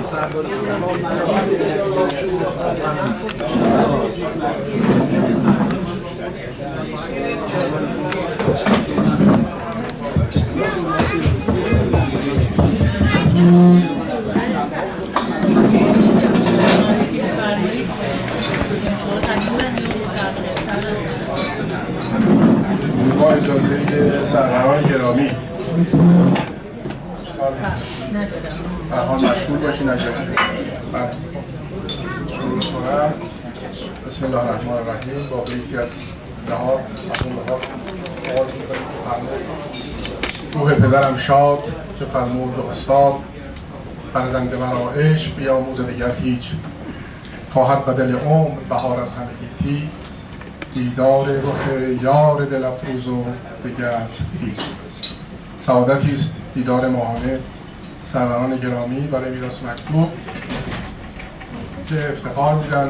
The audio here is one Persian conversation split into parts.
با اجازه سروران گرامی حال مشغول باشین اجازه من شروع کنم. بسم الله الرحمن الرحیم. با بیتی از نهار آغاز می‌کنیم. روح پدرم شاد که فرمود استاد، فرزند مرا عشق بیاموز دیگر هیچ، خواهد بدل عمر بهار از همه گیتی، دیدار رخ یار دل افروز و دیگر هیچ. سعادتی است دیدار ماهانه سروران گرامی برای میراث مکتوب که افتخار میدن،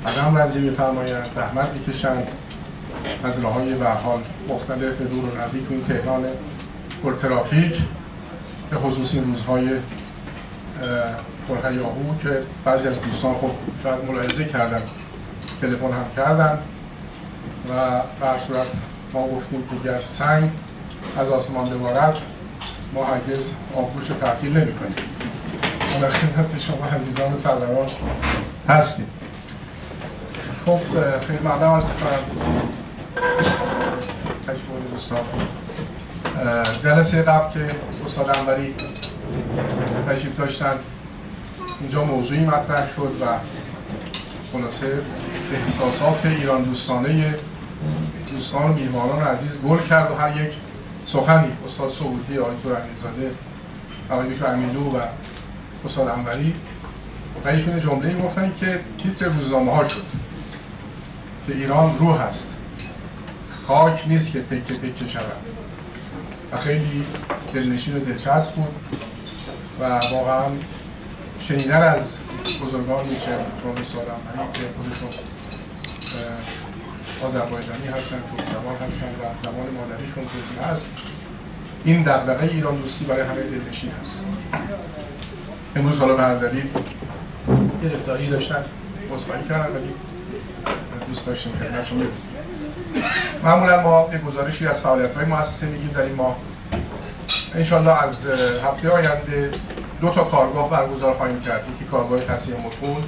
قدم رنجی میفرمایند، زحمت میکشند از راههای به هر حال مختلف دور و نزدیک این تهران پرترافیک، به خصوص این روزهای پرهیاهو که بعضی از دوستان خب شاید ملاحظه کردن، تلفن هم کردن و به هر صورت ما گفتیم که گر سنگ از آسمان ببارد ما هرگز آبگوش رو تعطیل نمی‌کنیم. ما در خدمت شما عزیزان سروران هستیم. خب خیلی ممنون از دوستان. جلسه قبل که استاد انوری تشریف داشتن اینجا موضوعی مطرح شد و خلاصه احساسات ایران دوستانه دوستان و میهمانان عزیز گل کرد و هر یک سخنی استاد سعودی، آقای دکتر امیرزاده، آقای دکتر امینلو و استاد انوری و ایشون جمله‌ای گفتن که تیتر روزنامه‌ها شد که ایران روح است، خاک نیست که تکه تکه شود و خیلی دلنشین و دلچسب بود و واقعا شنیدن از بزرگانی که چون استاد انوری که خودشون آذربایجانی هستن، ترکمن هستن و زبان مادریشون ترکی هست، این دغدغه ایران دوستی برای همه دلنشین هست. امروز حالا به هر دلیل گرفتاری داشتن، عذرخواهی کردن ولی دوست داشتیم خدمتشون بگیم. معمولا ما یک گزارشی از فعالیت‌های مؤسسه میگیم در این ماه. انشالله از هفته آینده 2 تا کارگاه برگزار خواهیم کرد. یکی کارگاه تصحیح متون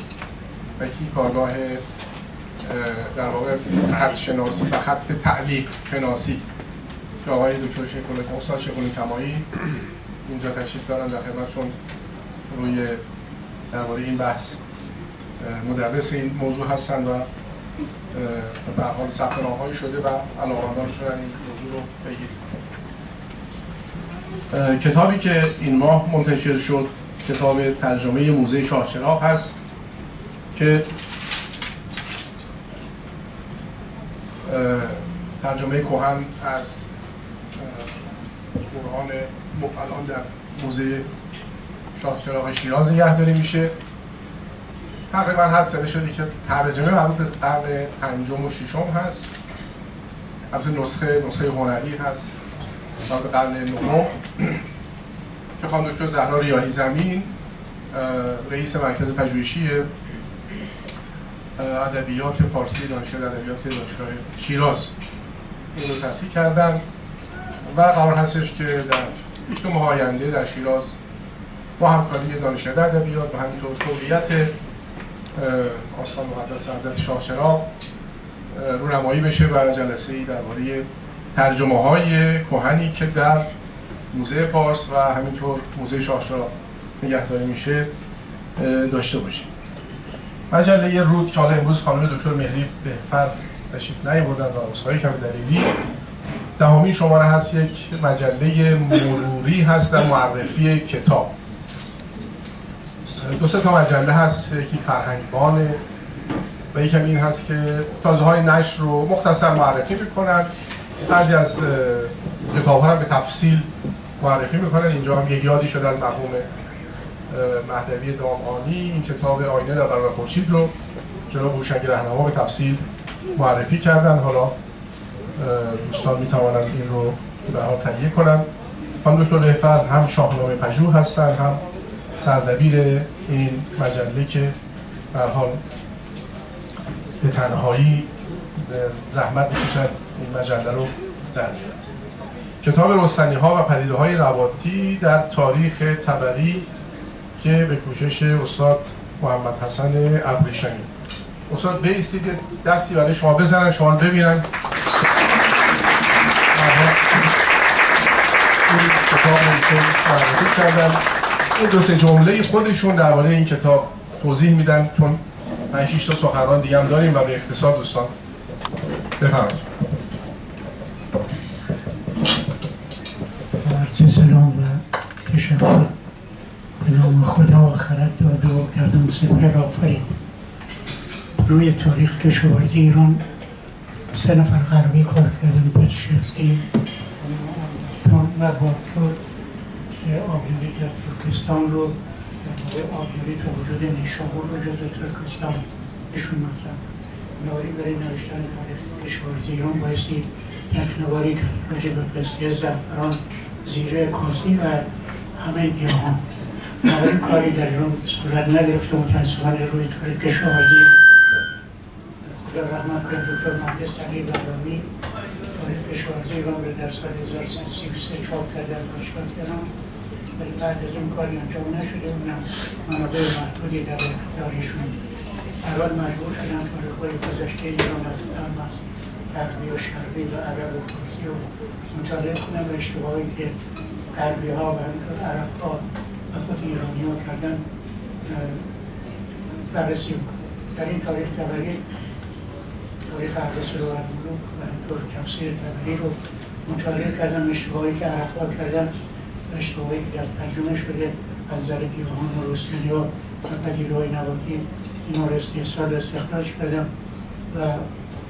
و یکی کارگاه در واقع خط شناسی و خط تعلیق شناسی که آقای دکتر استاد شیخ‌الله کمایی اینجا تشریف دارن در خدمتشون روی درباره این بحث مدرس این موضوع هستن و به هر حال ثبت نام‌هایی شده و علاقه‌مندان می‌تونن این موضوع رو بگیرن. کتابی که این ماه منتشر شد کتاب ترجمه موزه شاهچراغ هست که ترجمه کهن از قرآن الان در موزه شاهچراغ شیراز نگهداری میشه. تقریبا هر سده شده که ترجمه مربوط به قرن 5 و 6 هست. البته نسخه هنری هست مربوط به قرن 9 که خانم دکتر زهرا ریاحی زمین رئیس مرکز پژوهشی ادبیات فارسی دانشگاه ادبیات دانشگاه شیراز این رو تأسیس کردن و قرار هستش که در یک ماه آینده در شیراز با همکاری دانشگاه ادبیات و همینطور کلیت آستان مقدس حضرت شاهچراغ رونمایی بشه و جلسه‌ای درباره ترجمه‌های کهنی که در موزه پارس و همینطور موزه شاهچراغ نگهداری میشه داشته باشیم. مجله رود که حالا امروز خانم دکتر مهری بهفر تشریف نیاوردن و عذرخواهی کردن دلیلی، 10مین شماره هست، یک مجله مروری هست در معرفی کتاب. 2-3 تا مجله هست، یکی فرهنگبانه و یکم این هست که تازه‌های نشر رو مختصر معرفی میکنن، بعضی از کتاب‌ها رو به تفصیل معرفی میکنن. اینجا هم یک یادی شده از مرحوم مهدوی دامغانی، این کتاب آینه در برابر خورشید رو جناب هوشنگ رهنما به تفصیل معرفی کردن. حالا دوستان میتوانند این رو به حال تهیه کنن. خانم دکتر بهفر هم شاهنامه پژوه هستن، هم سردبیر این مجله که به هر حال به تنهایی زحمت میکشد این مجله رو در بیارد. کتاب رستنی‌ها و پدیده‌های نباتی در تاریخ طبری که به کوشش استاد محمد حسن ابریشمی. استاد بایستید که دستی برای شما بزنن، شما رو ببینن. این کتاب رو معرفی کردن. این دو سه جمله خودشون درباره این کتاب توضیح میدن، چون 5-6 تا سخنران دیگه هم داریم و به اختصار دوستان بفرمایید. عرض سلام و تشکر. به نام خدا خرد دعا کردم سپر آفرین. روی تاریخ کشاورزی ایران 3 نفر غربی کار کردن، پزشکی و باکتور آبیاری در ترکستان رو آبیاری تا وجود نیشابور رو جز ترکستان ایشون مطرح. بنابراین برای نوشتن تاریخ کشاورزی ایران بایستی نکنواری کرد راجع به قصه زعفران، زیره، کازی و همه گیاهان. بنابراین کاری در ایران صورت نگرفته. متاسفانه روی تاریخ کشاورزی خدا رحمت کنه دکتر مهندس تقی بهرامی تاریخ کشاورزی ایران رو در سال 1333 چاپ کرده در دانشگاه تهران، ولی بعد از اون کاری انجام نشده. اونم منابع محدودی در اختیارشون. اول مجبور شدن تاریخ‌های گذشته ایران از غربی و شرقی و عرب و فارسی رو مطالعه کنن و اشتباهی که غربی‌ها و همینطور عرب‌ها و خود ایرانی‌ها کردن بررسی کنن. در این تاریخ طبری، تاریخ الرسل و الملوک و اینطور تفسیر طبری رو مطالعه کردن. اشتباهی که عرب‌ها کردن، اشتباهی که در ترجمه شده از نظر گیاهان و رستنی‌ها و پدیده‌های نباتی، اینا رو استحصال استخراج کردم و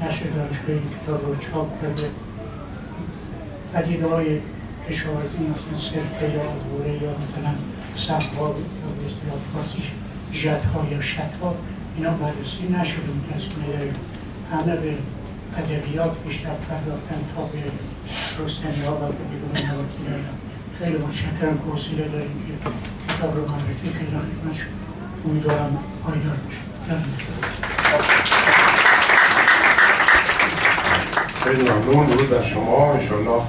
نشر دانشگاه این کتاب رو چاپ کرده. پدیده‌های کشاورزی مثل سرکه یا آذوره یا مثلا صفها یا به اصطلاح فارسیش ژت‌ها یا شت‌ها، اینا بررسی نشده متأسفانه. همه به ادبیات بیشتر پرداختن تا به رستنی‌ها و پدیده‌های نباتی دارن. خیلی متشکرم که وسیله داریم که کتاب رو معرفی کردن خدمتشون. امیدوارم پایدار بشه. خیلی ممنون. درود بر شما. انشاءالله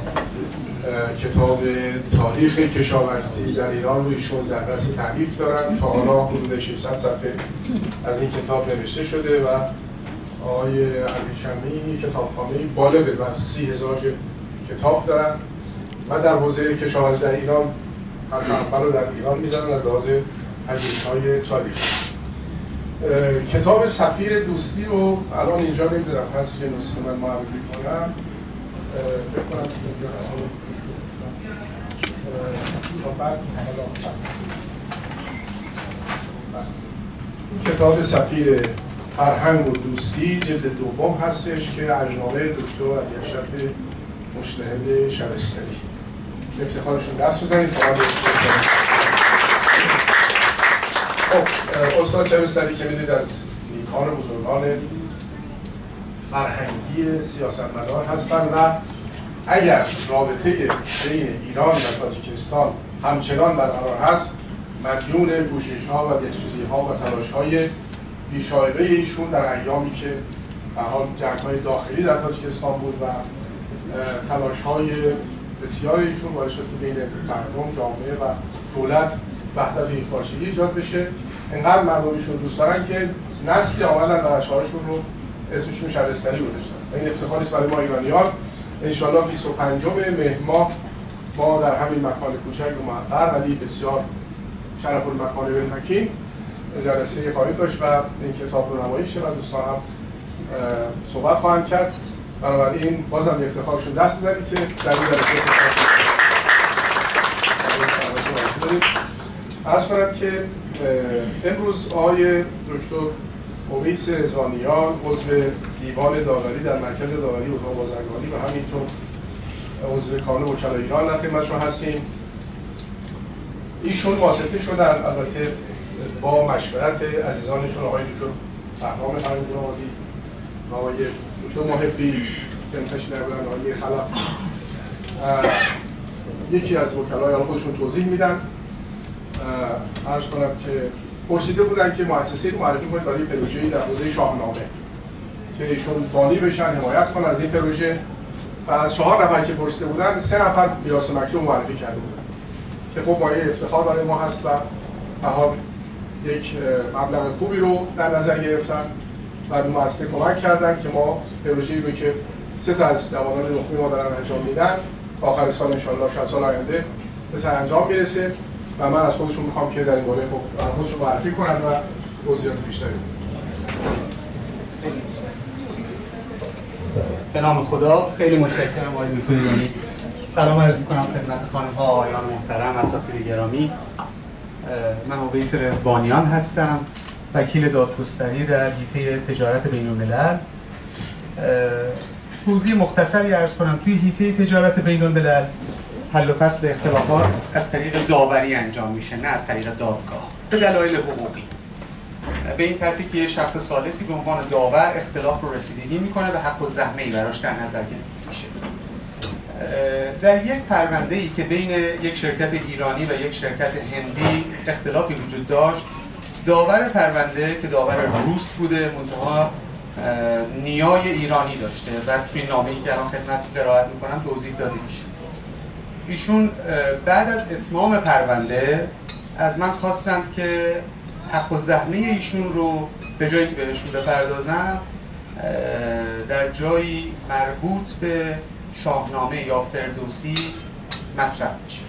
کتاب تاریخ کشاورزی در ایران رو ایشون در دست تألیف دارن. تا حالا حدود 600 صفحه از این کتاب نوشته شده و آقای ابریشمی کتابخانه بالغ بر 30,000 کتاب دارن و در حوزه کشاورزی در ایران حرف اول رو در ایران میزنن از لحاظ پژوهش‌های تاریخی. کتاب سفیر دوستی رو الان اینجا نمیدونم هست که نسخه من معرفی کنم. بکنم اینجا هست تا بعد این کتاب سفیر فرهنگ و دوستی جلد دوم هستش که اجنامه دکتر علی اشرف مجتهد شبستری. افتخارشون دست بزنید. استاد شبستری که میدید از نیکان بزرگان فرهنگی سیاستمدار هستن و اگر رابطه بین ایران و تاجیکستان همچنان برقرار هست، مدیون کوشش‌ها و دلسوزی‌ها و تلاش‌های بی‌شایبه ایشون در ایامی که به حال جنگ‌های داخلی در تاجیکستان بود و تلاش‌های بسیار ایشون باعث شد که بین مردم، جامعه و دولت وحدت و یکپارچگی ایجاد بشه. اینقدر مردمشون دوست دارن که نسلی آمدن و اشعارشون رو اسمشون شبستری گذاشتن. این افتخاری است برای ما ایرانیان. انشاءالله 25 مهر ماه ما در همین مکان کوچک و معطر ولی بسیار شرف المکان بن حکیم جلسه خواهیم داشت و این کتاب رو نمایشه و دوستان هم صحبت خواهند کرد. بنابراین بازم افتخارشون دست بزنید که در این جلسه عرض کنم که امروز آقای دکتر اویس رضوانیان عضو دیوان داوری در مرکز داوری اتاق بازرگانی و همینطور عضو کانون وکلای ایران در خدمتشون هستیم. ایشون واسطه شدن البته با مشورت عزیزانشون آقای دکتر بهرام فرنگ‌آبادی و آقای دکتر محبی که تشریف بردن، آقای خلق یکی از وکلای خودشون توضیح میدن. عرض کنم که پرسیده بودن که مؤسسه رو معرفی کنید برای پروژه‌ای در حوزه شاهنامه که ایشون بانی بشن، حمایت کنن از این پروژه. و از 4 نفر که پرسیده بودن 3 نفر میراث مکتوب معرفی کرده بودن که خب مایه افتخار برای ما هست و به حال یک مبلغ خوبی رو در نظر گرفتن و به مؤسسه کمک کردن که ما پروژه‌ای رو که 3 تا از جوانان نخبه ما دارن انجام میدن آخر سال ان شاء الله شاید سال آینده به سرانجام میرسه و من از خودشون میخوام که در این باره خودشون معرفی کنن و توضیحات بیشتری بدن. به نام خدا. خیلی متشکرم آقای دکتر ایرانی. سلام عرض می‌کنم خدمت خانم‌ها، آقایان محترم، اساتید گرامی. من اویس رضوانیان هستم، وکیل دادگستری در حیطه تجارت بین‌الملل. توضیح مختصری عرض کنم. توی حیطه تجارت بین‌الملل حل و فصل اختلافات از طریق داوری انجام میشه، نه از طریق دادگاه، به دلایل حقوقی. به این ترتیب که یه شخص ثالثی به عنوان داور اختلاف رو رسیدگی میکنه و حق الزحمه‌ای براش در نظر گرفته میشه. در یک پرونده‌ای که بین یک شرکت ایرانی و یک شرکت هندی اختلافی وجود داشت، داور پرونده که داور روس بوده منتها نیای ایرانی داشته و توی نامه‌ای که الان خدمت قرائت میکنم توضیح داده میشه. ایشون بعد از اتمام پرونده از من خواستند که حق الزحمه ایشون رو به جایی که بهشون بپردازم در جایی مربوط به شاهنامه یا فردوسی مصرف میشه.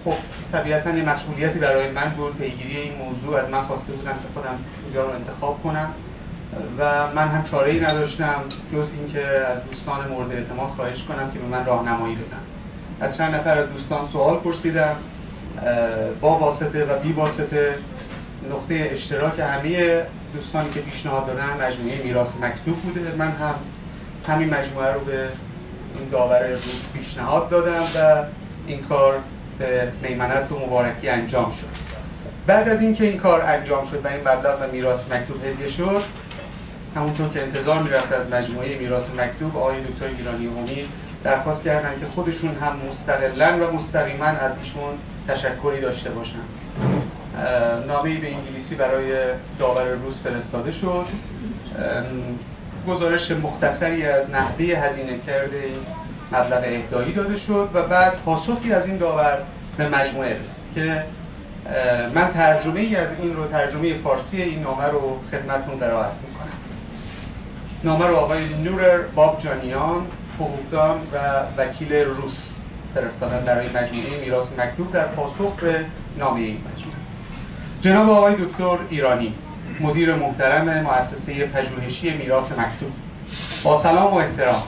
خب طبیعتاً یه مسئولیتی برای من بود. پیگیری این موضوع از من خواسته بودن که خودم اینجا رو انتخاب کنم و من هم چاره‌ای نداشتم جز اینکه از دوستان مورد اعتماد خواهش کنم که به من راهنمایی بدن. از چند نفر از دوستان سوال پرسیدم، با واسطه و بی واسطه. نقطه اشتراک همه دوستانی که پیشنهاد دادن مجموعه میراث مکتوب بوده. من هم همین مجموعه رو به این داور روس پیشنهاد دادم و این کار به میمنت و مبارکی انجام شد. بعد از اینکه این کار انجام شد و این مبلغ و میراث مکتوب هدیه شد، همونطور که انتظار میرفت از مجموعه میراث مکتوب، آقای دکتر ایرانی امید درخواست کردن که خودشون هم مستقلاً و مستقیما از ایشون تشکری داشته باشن. نامه‌ای به انگلیسی برای داور روس فرستاده شد. گزارش مختصری از نحوه هزینه کرده این مبلغ اهدایی داده شد و بعد پاسخی از این داور به مجموعه رسید که من ترجمه‌ای از این رو، ترجمه فارسی این نامه رو خدمتتون قرائت می‌کنم. نامه رو آقای نورر بابجانیان، حقوقدان و وکیل روس فرستادن برای مجموعه میراث مکتوب در پاسخ به نامه این مجموعه. جناب آقای دکتر ایرانی، مدیر محترم مؤسسه پژوهشی میراث مکتوب، با سلام و احترام.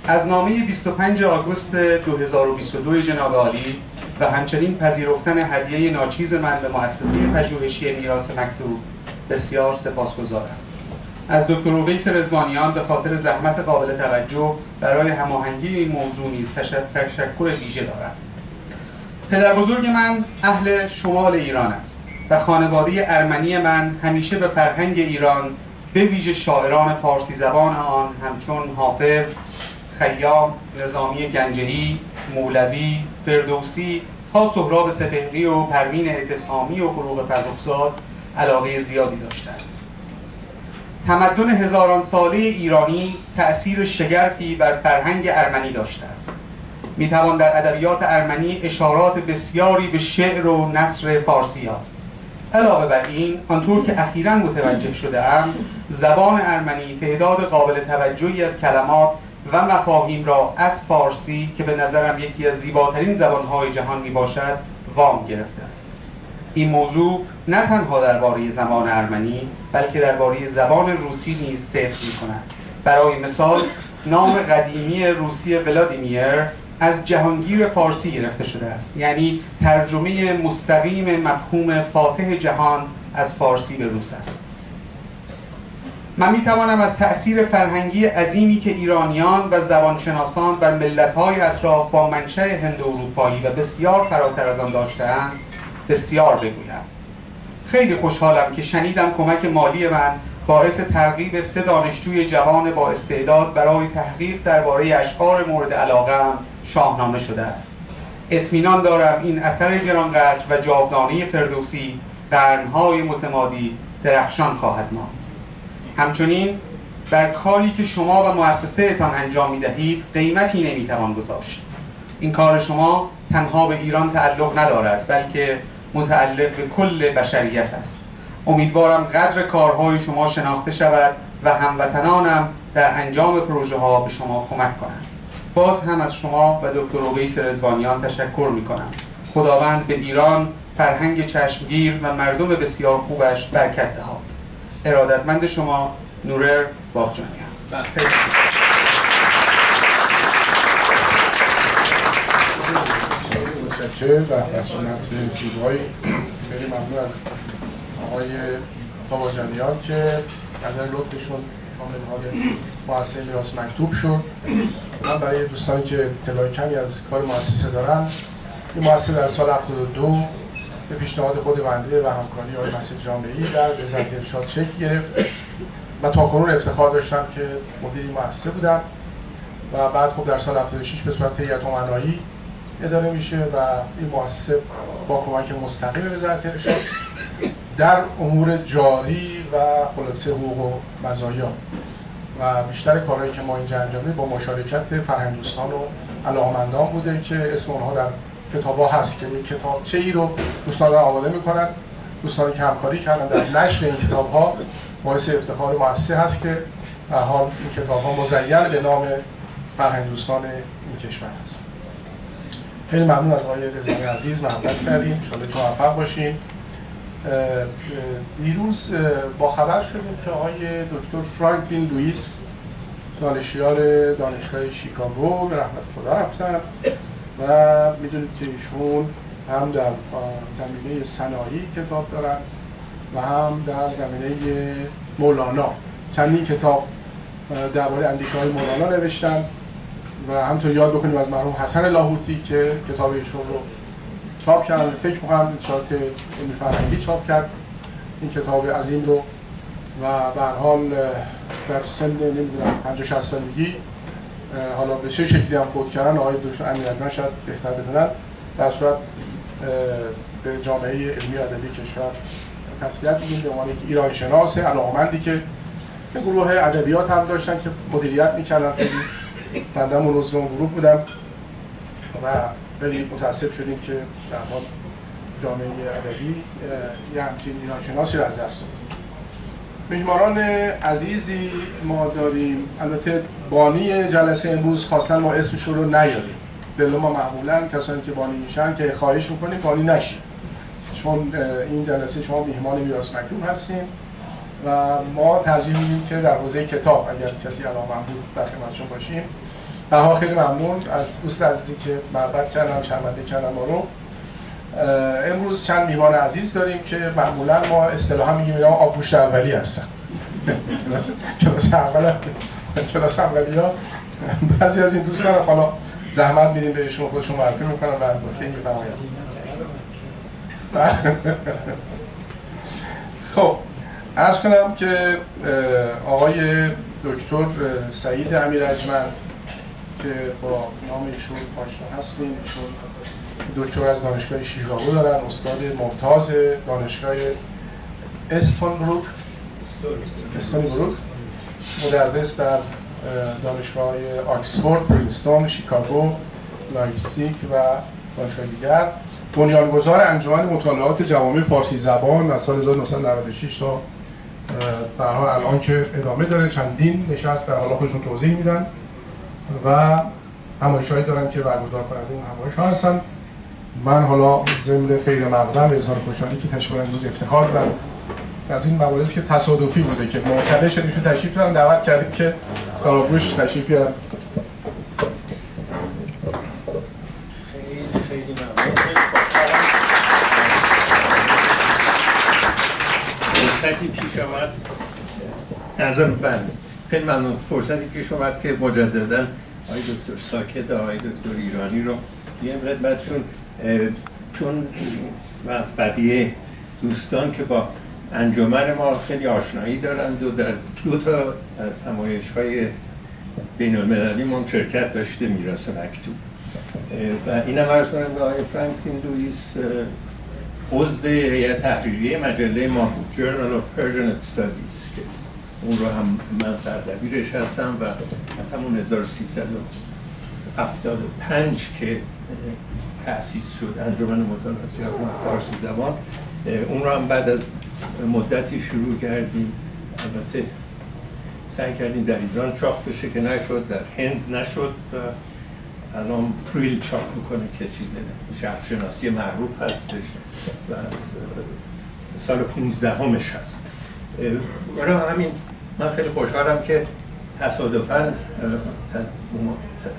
از نامه 25 آگوست 2022 جناب عالی و همچنین پذیرفتن هدیه ناچیز من به مؤسسه پژوهشی میراث مکتوب بسیار سپاسگزارم. از دکتر اویس رضوانیان به خاطر زحمت قابل توجه برای هماهنگی این موضوع نیز تشکر ویژه دارم. پدر بزرگ من اهل شمال ایران است و خانواده ارمنی من همیشه به فرهنگ ایران به ویژه شاعران فارسی زبان آن همچون حافظ، خیام، نظامی گنجه‌ای، مولوی، فردوسی تا سهراب سپهری و پروین اعتصامی و فروغ فرخزاد علاقه زیادی داشتند. تمدن هزاران ساله ایرانی تأثیر شگرفی بر فرهنگ ارمنی داشته است. میتوان در ادبیات ارمنی اشارات بسیاری به شعر و نثر فارسی یافت. علاوه بر این، آنطور که اخیراً متوجه شده‌ام، زبان ارمنی تعداد قابل توجهی از کلمات و مفاهیم را از فارسی که به نظرم یکی از زیباترین زبان‌های جهان میباشد وام گرفته است. این موضوع نه تنها درباره زبان ارمنی بلکه درباره زبان روسی نیز صدق می‌کند. برای مثال نام قدیمی روسی ولادیمیر از جهانگیر فارسی گرفته شده است، یعنی ترجمه مستقیم مفهوم فاتح جهان از فارسی به روس است. من میتوانم از تأثیر فرهنگی عظیمی که ایرانیان و زبانشناسان بر ملت‌های اطراف با منشأ هند اروپایی و بسیار فراتر از آن داشته‌اند بسیار بگویم. خیلی خوشحالم که شنیدم کمک مالی من باعث ترغیب 3 دانشجوی جوان با استعداد برای تحقیق درباره اشعار مورد علاقه‌ام شاهنامه شده است. اطمینان دارم این اثر گرانقدر و جاودانه فردوسی قرنهای متمادی درخشان خواهد ماند. همچنین بر کاری که شما و مؤسسه‌تان انجام می‌دهید قیمتی نمی‌توان گذاشت. این کار شما تنها به ایران تعلق ندارد، بلکه متعلق به کل بشریت است. امیدوارم قدر کارهای شما شناخته شود و هموطنانم در انجام پروژه ها به شما کمک کنند. باز هم از شما و دکتر اویس رضوانیان تشکر می‌کنم. خداوند به ایران فرهنگ چشمگیر و مردم بسیار خوبش برکت دهاد. ارادتمند شما، نورر باغجانیان. متشکرم و نصیحت زیبایی. خیلی ممنون از آقای باغجانیان که از لطفشون شامل حال مؤسسه میراث مکتوب شد. من برای دوستانی که اطلاع کمی از کار مؤسسه دارن، این مؤسسه در سال 72 به پیشنهاد خود بنده و همکاری آقای مسعود جامعی در وزارت ارشاد شکل گرفت و تاکنون افتخار داشتم که مدیر این مؤسسه بودم و بعد خب در سال 76 به صورت هیئت امنایی اداره میشه و این مؤسسه با کمک مستقیم وزارت ارشاد در امور جاری و خلاصه حقوق و مزایا و بیشتر کارهایی که ما اینجا انجام میدیم با مشارکت فرهنگدوستان و علاقه‌مندان بوده که اسم اونها در کتاب‌ها هست که یک کتابچه‌ای رو دوستان آماده می‌کنن. دوستانی که همکاری کردن در نشر این کتاب‌ها باعث افتخار مؤسسه هست که به هر حال این کتاب‌ها مزین به نام فرهنگدوستان این کشور هست. خیلی ممنون از آقای رضوانی عزیز، محبت کردیم. ان شاءالله موفق باشین. دیروز با خبر شدیم که آقای دکتر فرانکلین لوئیس دانشیار دانشگاه شیکاگو به رحمت خدا رفتن و میدونید که ایشون هم در زمینه صنایع کتاب دارن و هم در زمینه مولانا چندین کتاب درباره اندیشه‌های مولانا نوشتن و همونطور یاد بکنیم از مرحوم حسن لاهوتی که کتاب ایشون رو چاپ کردن. فکر می‌کنم انتشارات علمی فرهنگی چاپ کرد این کتاب عظیم رو و به هر حال در سن نمیدونم 50-60 سالگی حالا به چه شکلی هم فوت کردن آقای دکتر امیرعظم شاید بهتر بدونن، در صورت به جامعه علمی و ادبی کشور تسلیت میگیم به عنوان یک ایرانی شناس علاقه‌مندی که به گروه ادبیات هم داشتن که مدیریت می‌کردن. خیلی بنده عضو اون گروه بودم و خیلی متأسف شدیم که در حال جامعه ادبی یه همچین ایرانشناسی رو از دست داد. میهمانان عزیزی ما داریم. البته بانی جلسه امروز خواستن ما اسمش رو نیاریم. بله ما معمولا کسانی که بانی میشن که خواهش میکنیم بانی نشید، چون این جلسه شما میهمان میراث مکتوب هستیم و ما ترجیح میدیم که در حوزه کتاب اگر کسی علاقه‌مند بود در خدمتشون باشیم. بها خیلی ممنون از دوست عزیزی که محبت کردن، شرمنده کردن ما رو. امروز چند میهمان عزیز داریم که معمولا ما اصطلاحا میگیم اینا آبگوشت اولی هستن. کلاس اولیا بعضی از این دوستان حالا زحمت میدیم بهشون، خودشون معرفی میکنن و که این میفرمایند. خب عرض کنم که آقای دکتر سعید امیرعجمند که با نام ایشون آشنا هستیم، ایشون دکتر از دانشگاه شیکاگو دارن، استاد ممتاز دانشگاه استونبروک، مدرس در دانشگاه آکسفورد، پرینستون، شیکاگو، لایپزیگ و دانشگاه دیگر، بنیانگذار انجمن مطالعات جوامع فارسی زبان از سال 1996 تا در حال الان که ادامه داره. چندین نشست در حالا خودشون توضیح میدن و همایش‌هایی دارن که برگزار کننده اون همایش‌ها هستن. من حالا ضمن خیر مقدم به اظهار خوشحالی که تشکر امروز افتخار دارم از این مواردی که تصادفی بوده که معطل شدیم شو تشریف دارن دعوت کردیم که کارآگوش تشریف بیارن. خیلی ممنون. فرصتی پیش آمد خیلی ممنون فرصتی پیش آمد که مجددا آقای دکتر ساکت و آقای دکتر ایرانی رو بیایم خدمتشون، چون بقیه دوستان که با انجمن ما خیلی آشنایی دارند و در 2 تا از همایش‌های بین‌المللی ما شرکت داشته میراث مکتوب و اینم عرض کنم به آقای فرانکلین لوئیس عضو هیئت تحریریه مجله ما بود، Journal of Persian Studies، که اون رو هم من سردبیرش هستم و از همون 1375 که تأسیس شد انجمن مطالعات جوان فارسی زبان، اون رو هم بعد از مدتی شروع کردیم. البته سعی کردیم در ایران چاپ بشه که نشد، در هند نشد و الان پریل چاپ میکنه که چیز شهرشناسی معروف هستش و از سال 15 هست. برای همین من خیلی خوشحالم که تصادفاً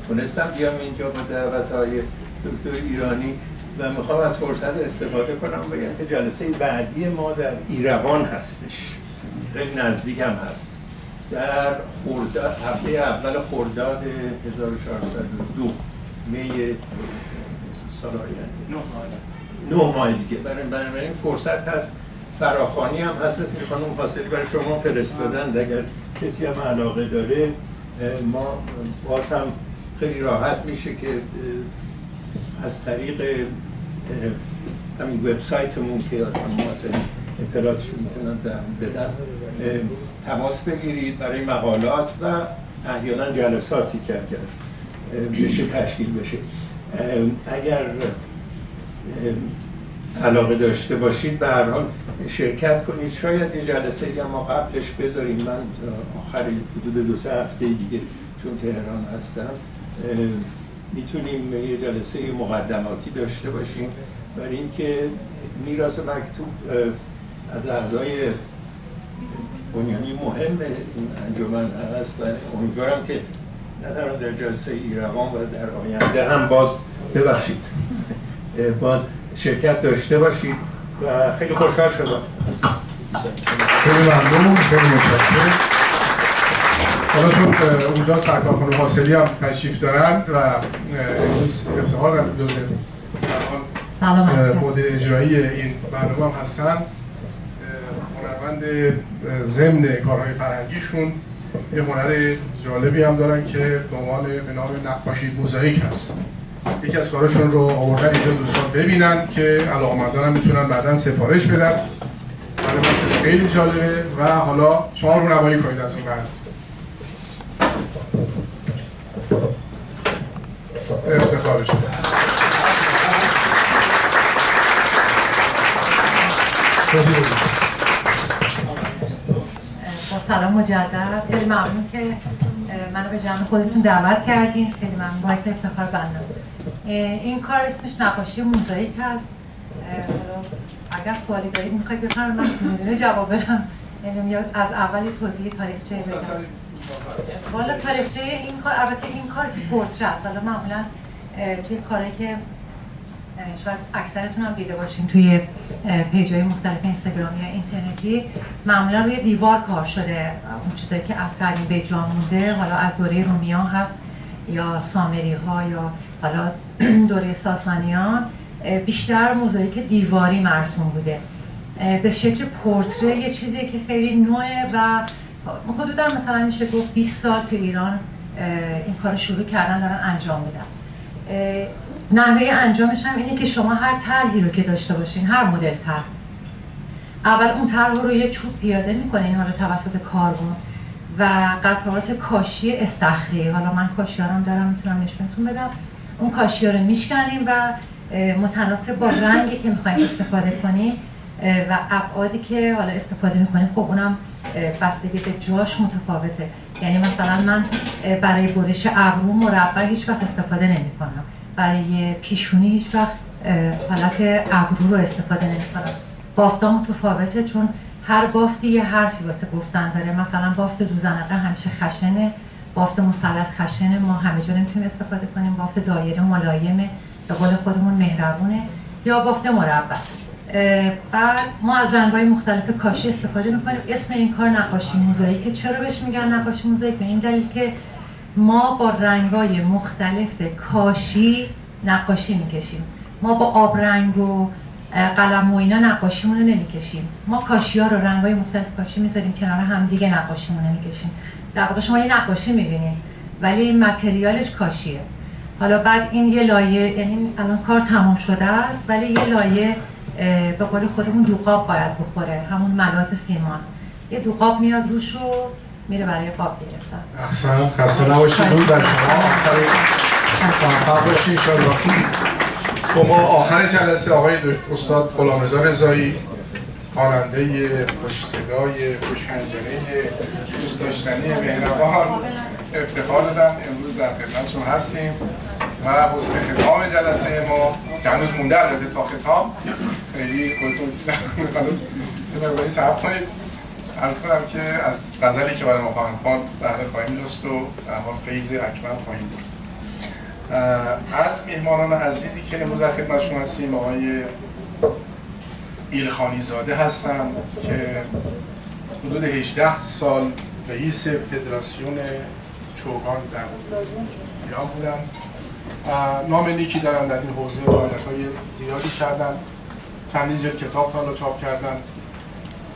تونستم بیام اینجا با دعوت‌های دکتر ایرانی و میخوام از فرصت استفاده کنم بگم که جلسه بعدی ما در ایروان هستش، خیلی نزدیک هم هست، در هفته اول خرداد 1402 می سال آینده، 9 ماه دیگه. برای این فرصت هست، فراخوانی هم هست، مثل که خانم حاصلی برای شما فرستادند. اگر کسی هم علاقه داره ما باز هم خیلی راحت میشه که از طریق همین وبسایتمون که خانم حاصلی اطلاعاتشون میتونن بدن تماس بگیرید برای مقالات و احیانا جلساتی که اگر بشه تشکیل بشه. اگر علاقه داشته باشید به هر حال شرکت کنید. شاید یه جلسه یا ما قبلش بذاریم، من آخری حدود 2-3 هفته دیگه چون تهران هستم میتونیم یه جلسه مقدماتی داشته باشیم برای اینکه میراث مکتوب از اعضای بنیانی مهم این انجمن هست و امیدوارم که نه تنها در جلسه ایروان و در آینده هم باز ببخشید باز شرکت داشته باشید و خیلی خوشحال شدم. خیلی ممنون، خیلی متشکرم. حالا چون اونجا سرکار خانم حاصلی هم تشریف دارن و امروز افتخار در مدیر اجرایی این برنامه هم هستن، هنرمند ضمن کارهای فرهنگیشون یه هنر جالبی هم دارن که به نام نقاشی موزاییک هست. یکی از کارشون رو آوردن اینجا دوستان ببینن که علاقه‌مندان هم میتونن بعداً سفارش بدن. برای خیلی جالبه و حالا شما رو نمایی کنید از اون بعد. افتخارش با سلام مجدد، خیلی ممنون که منو به جمع خودتون دعوت کردین. خیلی ممنون، باعث افتخار بنده. این کار اسمش نقاشی موزاییک هست. اگر سوالی دارید میخواید بفرمایید، من میدونه جواب بدم. یعنی از اول توضیح تاریخچه بدم. والا تاریخچه این کار، البته این کار که پورتره است. حالا معمولا توی کاری که شاید اکثرتون هم دیده باشین توی پیج‌های مختلف اینستاگرامی یا اینترنتی، معمولا روی دیوار کار شده. اون چیزایی که از قدیم به جا مونده، حالا از دوره رومیان هست یا سامری‌ها یا حالا دوره ساسانیان، بیشتر موزاییک دیواری مرسوم بوده. به شکل پورتره یه چیزی که خیلی نوعه و حدودا مثلا میشه گفت 20 سال تو ایران این کار شروع کردن، دارن انجام میدن. نحوه انجامش هم اینه که شما هر طرحی رو که داشته باشین، هر مدل طرح، اول اون طرح رو روی چوب پیاده میکنین، حالا توسط کاربن و قطعات کاشی استخری، حالا من کاشیارم دارم میتونم نشونتون بدم، اون کاشی‌ها رو میشکنیم و متناسب با رنگی که میخواین استفاده کنیم و ابعادی که حالا استفاده میکنیم، خب اونم بستگی به جاش متفاوته. یعنی مثلا من برای برش ابرو مربع هیچ وقت استفاده نمیکنم، برای پیشونی هیچ وقت حالت ابرو رو استفاده نمیکنم. بافت‌ها متفاوته چون هر بافتی یه حرفی واسه گفتن داره. مثلا بافت زوزنقه همیشه خشنه، بافت مثلث خشنه، ما همه جا نمیتونیم استفاده کنیم. بافت دایره ملایمه، به قول خودمون مهربونه، یا بافت مربع. بعد ما از رنگ‌های مختلف کاشی استفاده میکنیم. اسم این کار نقاشی موزاییکه. چرا بهش میگن نقاشی موزاییک؟ به این دلیل که ما با رنگ‌های مختلف کاشی نقاشی میکشیم. ما با آبرنگ و قلم و اینا نقاشیمون رو نمیکشیم. ما کاشی‌ها رو رنگ‌های مختلف کاشی میذاریم کنار هم دیگه، نقاشیمون رو میکشیم. در واقع شما یه نقاشی میبینید ولی متریالش کاشیه. حالا بعد این یه لایه، یعنی الان کار تمام شده است ولی یه لایه به قول خودمون دوقاب باید بخوره، همون ملات سیمان. یه دوقاب میاد روش و میره برای قاب گرفتن. احسن، خسته نباشید. درود بر شما. موفق باشید ان شاءالله. خب ما آخر جلسه آقای استاد غلامرضا رضایی، خواننده خوش صدای خوش‌هنجره دوست داشتنی مهربان افتخار دادن امروز در خدمتشون هستیم و حسن ختام جلسه ما که هنوز مونده البته تا ختام، خیلی خودتون نکنید صبر کنید. عرض کنم که از غزلی که برای ما خواهند خواند بهره خواهیم جست و در حال فیض اکمل خواهیم بود. از مهمانان عزیزی که امروز در خدمتشون هستیم آقای ایلخانی زاده هستم که حدود 18 سال رئیس فدراسیون چوگان در ایران بودن. نام نیکی دارن در این حوزه، فعالیت‌های زیادی کردن، چندین جلد کتاب تا حالا چاپ کردن.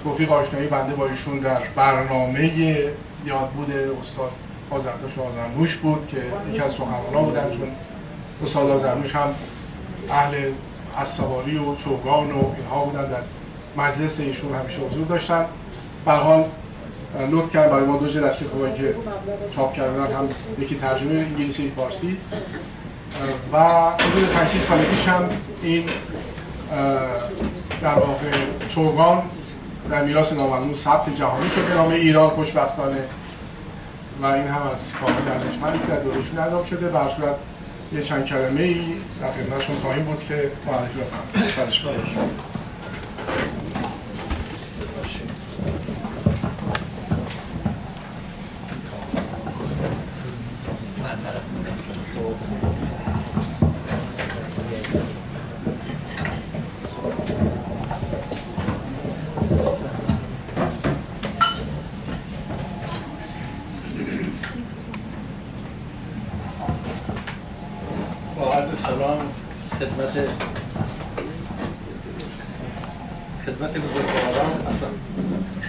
توفیق آشنایی بنده با ایشون در برنامه یادبود استاد آذردوش آذرنوش بود که یکی از سخنرانان بودن، چون استاد آذرنوش هم اهل اسواری و چوگان و اینها بودن، در مجلس ایشون همیشه حضور داشتن. به هر حال لطف کردن برای ما 2 جلد از کتابایی که چاپ کردن، هم یکی ترجمه انگلیسی فارسی و حدود 5-6 سال پیش هم این در واقع چوگان در میراث ناملموس ثبت جهانی شد به نام ایران خوشبختانه و این هم از کامل ارزشمندی است در دورشون انجام شده. به هر صورت یه چند کلمه ای در خدمتشون خواهیم بود که معرفی بفرمایید.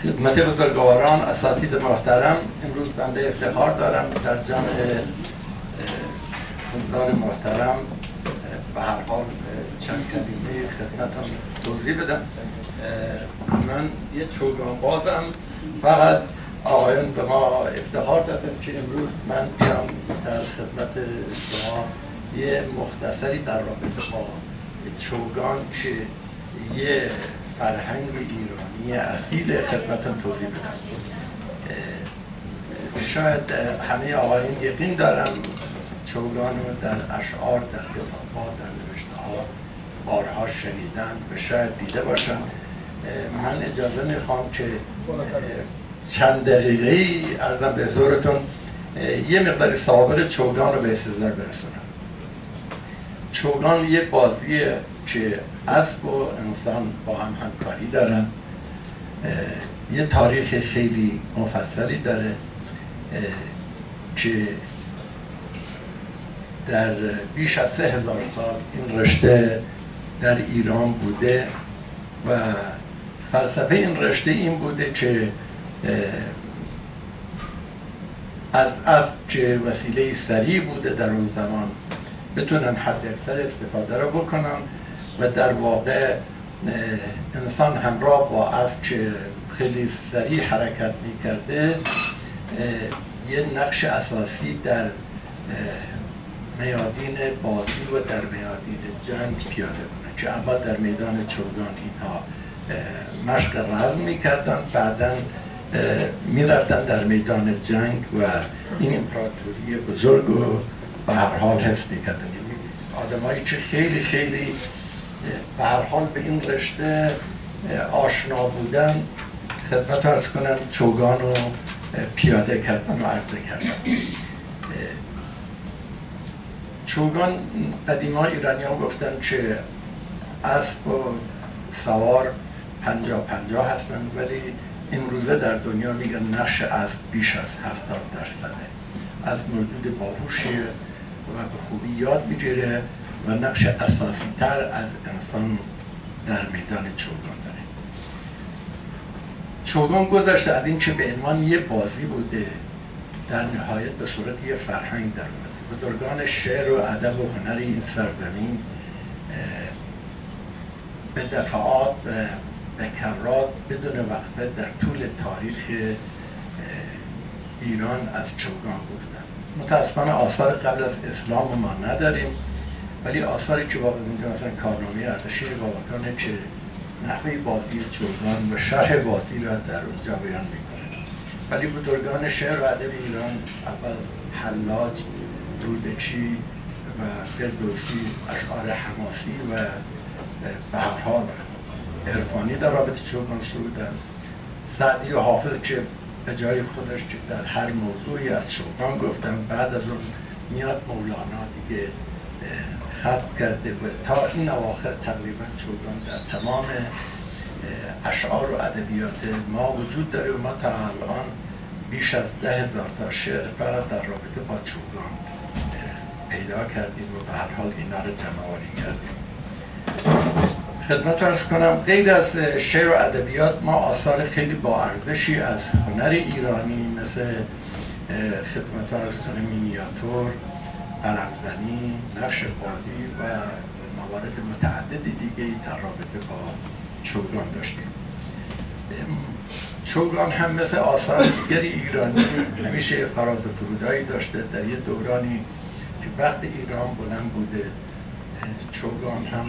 خدمت بزرگواران، اساتید محترم، امروز بنده افتخار دارم در جمع حضار محترم به هر حال چند کلمه خدمتم توضیح بدم. من یه چوگان بازم، فقط آقایان به ما افتخار دادن که امروز من بیام در خدمت شما یه مختصری در رابطه با چوگان که یه فرهنگ ایرانی اصیل خدمتتون توضیح بدم. شاید همه آقایان یقین دارم چوگان رو در اشعار، در کتاب‌ها، در نوشته‌ها بارها شنیدن و شاید دیده باشن. من اجازه میخوام که چند دقیقه‌ای عرضم به حضورتون یه مقدار سوابق چوگان رو به استحضار برسونم. چوگان یه بازیه که اسب و انسان با هم همکاری دارن، یه تاریخ خیلی مفصلی داره که در بیش از 3000 سال این رشته در ایران بوده و فلسفه این رشته این بوده که از اسب که وسیله سریع بوده در اون زمان بتونن حد اکثر استفاده رو بکنن و در واقع انسان همراه با اسب که خیلی سریع حرکت میکرده یه نقش اساسی در میادین بازی و در میادین جنگ پیاده بودن که اول در میدان چوگان اینها مشق رزم میکردن، بعدا میرفتن در میدان جنگ و این امپراتوری بزرگ رو به هر حال حفظ میکردن. آدمایی که خیلی خیلی به هر حال به این رشته آشنا بودن خدمت عرض کنم چوگان رو پیاده کردن و عرضه کردن. چوگان قدیما ایرانیان گفتن که اسب و سوار 50-50 هستن، ولی امروزه در دنیا میگن نقش اسب بیش از 70%. از موجود باهوشیه و به خوبی یاد میگیره و نقش اساسی تر از انسان در میدان چوگان داره. چوگان گذشته از این که به عنوان یه بازی بوده، در نهایت به صورت یه فرهنگ در اومده. بزرگان شعر و ادب و هنر این سرزمین به دفعات به کرات بدون وقفه در طول تاریخ ایران از چوگان گفتن. متاسفانه آثار قبل از اسلام ما نداریم، ولی آثاری که واقع می‌کنه مثلا کارنامه اردشیر بابکان که نحوه بازی چوگان و شرح بازی را در اونجا بیان میکنه. ولی بزرگان شعر و ادب ایران اول حلاج، رودکی و فردوسی اشعار حماسی و به هر حال عرفانی در رابطه چوگان سرودن. سعدی و حافظ که به جای خودش که در هر موضوعی از چوگان گفتن، بعد از اون میاد مولانا دیگه خط کرده و تا این اواخر تقریبا چوگان در تمام اشعار و ادبیات ما وجود داره و ما تا الان بیش از 10,000 تا شعر فقط در رابطه با چوگان پیدا کردیم و به هر حال اینا رو جمع‌آوری کردیم. خدمت عرض کنم غیر از شعر و ادبیات ما آثار خیلی با ارزشی از هنر ایرانی مثل خدمت عرض کنم مینیاتور، قلمزنی، نقش بادی و موارد متعددی دیگه در رابطه با چوگان داشتیم. چوگان هم مثل آثار دیگری ایرانی همیشه فراز و فرودایی داشته. در یه دورانی که وقت ایران بلند بوده چوگان هم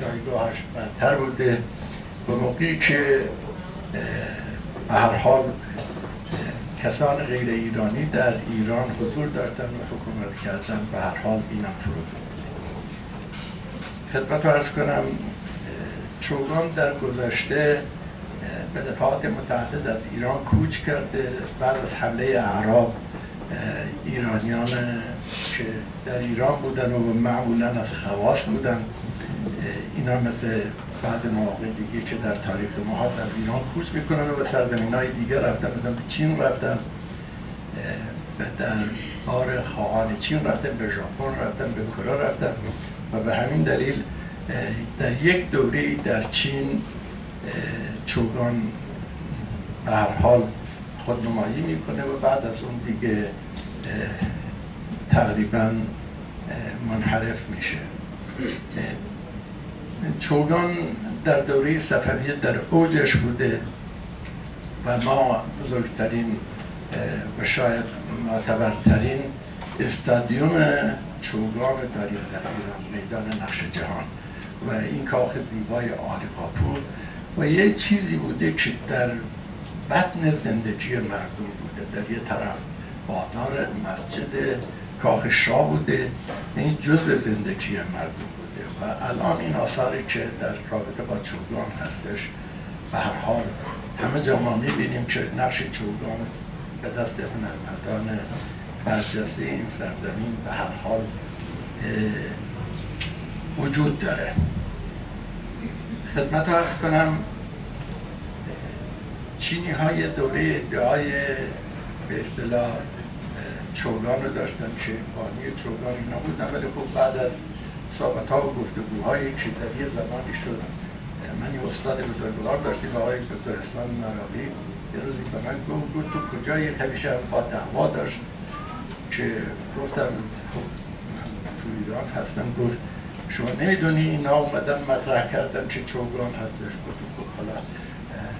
جایگاهش برتر بوده و موقعی که به هر حال کسان غیر ایرانی در ایران حضور داشتن و حکومت کردن به هر حال اینم فرود بود. خدمت رو عرض کنم چوگان در گذشته به دفعات متعدد از ایران کوچ کرده. بعد از حمله اعراب ایرانیان که در ایران بودن و معمولا از خواص بودن، اینا مثل بعض مواقع دیگه که در تاریخ ما هست از ایران کوچ میکنن و به سرزمین‌های دیگه رفتن، مثلا به چین رفتن، در بار خواهان چین رفتن، به ژاپن رفتن، به کره رفتن و به همین دلیل در یک دوره در چین چوگان به هر حال خودنمایی میکنه و بعد از اون دیگه تقریبا منحرف میشه. چوگان در دوره صفویه در اوجش بوده و ما بزرگترین و شاید معتبرترین استادیوم چوگان داریم در ایران، میدان نقش جهان و این کاخ زیبای آل قاپو و یه چیزی بوده که در بطن زندگی مردم بوده. در یه طرف بازار مسجد کاخ شاه بوده، این جزء زندگی مردم بوده و الان این آثاری که در رابطه با چوگان هستش به هر حال همه جا ما می‌بینیم که نقش چوگان به دست هنرمندان برجسته این سرزمین به هر حال وجود داره. خدمت رو عرض کنم چینی های دوره ادعای به اصطلاح چوگان رو داشتن که بانی چوگان اینا بودن، ولی خب بعد از صحبت ها و گفتگوهایی که در یه زمانی شد، من یه استاد بزرگوار داشتیم آقای دکتر اسلام نراقی، یه روزی به من گفت تو کجا؟ یک همیشه با دعوا داشت که گفتم خب من تو ایران هستم. گفت شما نمیدونی اینا اومدن مطرح کردن چه چوگان هستش؟ گفت حالا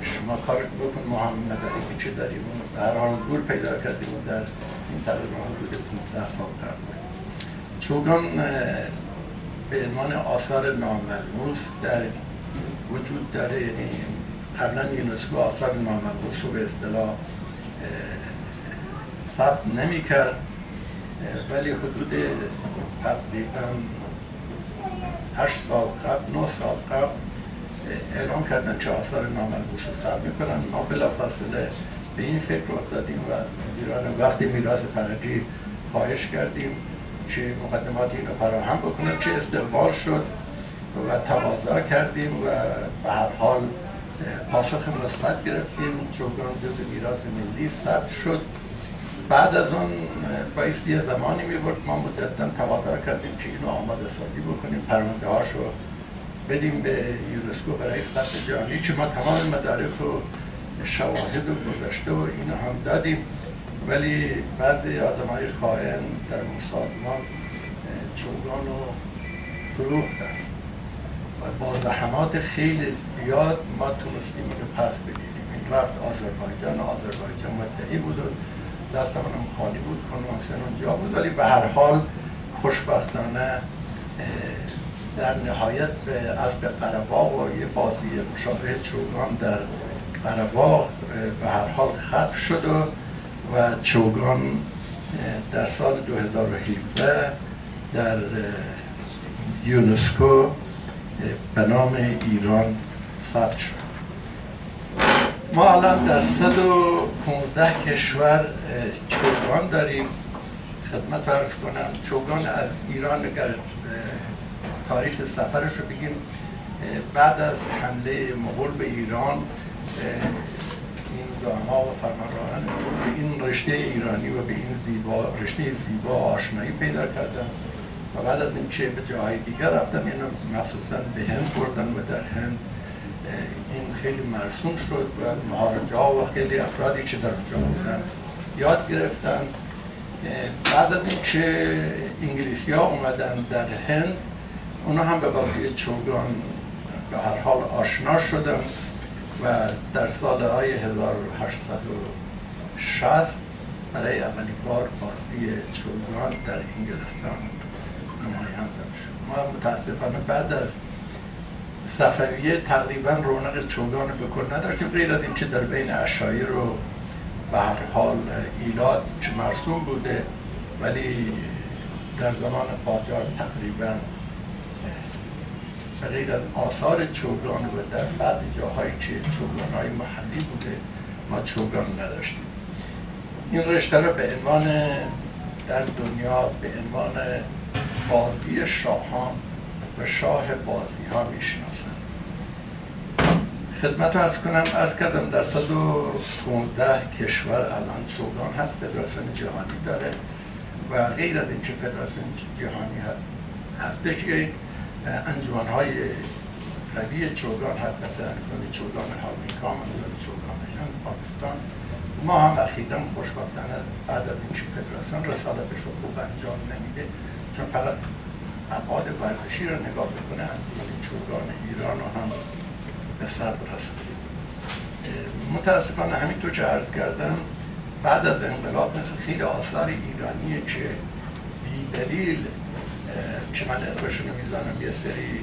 شما کار بکن، ما هم نداریم که داریم و هر حال گور پیدا کردیم و در این تقریبا حدود 15 سال قبل بود. چوگان به عنوان آثار ناملموس در وجود داره، یعنی قبلا یونسکو آثار ناملموس رو به اصطلاح ثبت نمی کرد، ولی حدود تقریبا 8 سال قبل 9 سال قبل اعلام کردن که آثار ناملموس رو ثبت میکنن. ما بلافاصله به این فکر افتادیم و مدیران وقت میراث فرهنگی خواهش کردیم که مقدمات اینو فراهم بکنن، چه استقبال شد و تقاضا کردیم و به هر حال پاسخ مثبت گرفتیم. چوگان جزو میراث ملی ثبت شد. بعد از اون بایستی یه زمانی میبرد ما مجددا تقاضا کردیم که اینو آماده سازی بکنیم، پرونده هاشو بدیم به یونسکو برای ثبت جهانی، که ما تمام مدارک و شواهد و گذشته و اینو هم دادیم ولی بعضی آدمای خائن در اون سازمان چوگان رو فروختن و با زحمات خیلی زیاد ما تونستیم اینو پس بگیریم. این رفت آذربایجان و آذربایجان مدعی بود و دستمون هم خالی بود، کنوانسیون اونجا بود، ولی به هر حال خوشبختانه در نهایت به اسب قره‌باغ و یه بازی مشابه چوگان در قره‌باغ به هر حال ختم شد و چوگان در سال 2017 در یونسکو به نام ایران ثبت شد. ما الان در 115 کشور چوگان داریم. خدمت عرض کنم چوگان از ایران اگر تاریخ سفرش رو بگیم، بعد از حمله مغول به ایران این زعما و فرمانروان به این رشته ایرانی و به این رشته زیبا آشنایی پیدا کردن و بعد از این چه به جاهای دیگر رفتن، اینو مخصوصا به هند بردن و در هند این خیلی مرسوم شد و مهاراجا و خیلی افرادی که در اونجا بودن یاد گرفتن. بعد از این که انگلیسی ها اومدن در هند، اونا هم به بازی چوگان به هر حال آشنا شدن و در سالهای 1860 برای اولین بار بازی چوگان در انگلستان نمایان شد. ما متاسفانه بعد از صفویه تقریبا رونق چوگان رو به کل نداشتیم، غیر از این که در بین عشایر رو به هر حال ایلات که مرسوم بوده، ولی در زمان قاجار تقریبا به غیر از آثار چوگان و در بعضی جاهایی که چوگان‌های محلی بوده ما چوگان نداشتیم. این رشته رو به عنوان در دنیا به عنوان بازی شاهان و شاه بازی ها میشناسن. خدمت رو عرض کردم در 115 کشور الان چوگان هست، فدراسیون جهانی داره و غیر از این که فدراسیون جهانی هستش یک انجمن‌های قوی چوگان هست، مثل انجمن چوگان هامیکام، انجمن چوگان هند پاکستان. ما هم اخیراً خوشبختانه بعد از این که فدراسیون رسالتش رو خوب انجام نمیده، چون فقط ابعاد ورزشی رو نگاه بکنه، انجمن چوگان ایران رو هم به سر رسوندیم. متاسفانه همینطور که عرض کردم بعد از انقلاب مثل خیلی آثار ایرانیه که بی دلیل که من اسمشون میزنم یه سری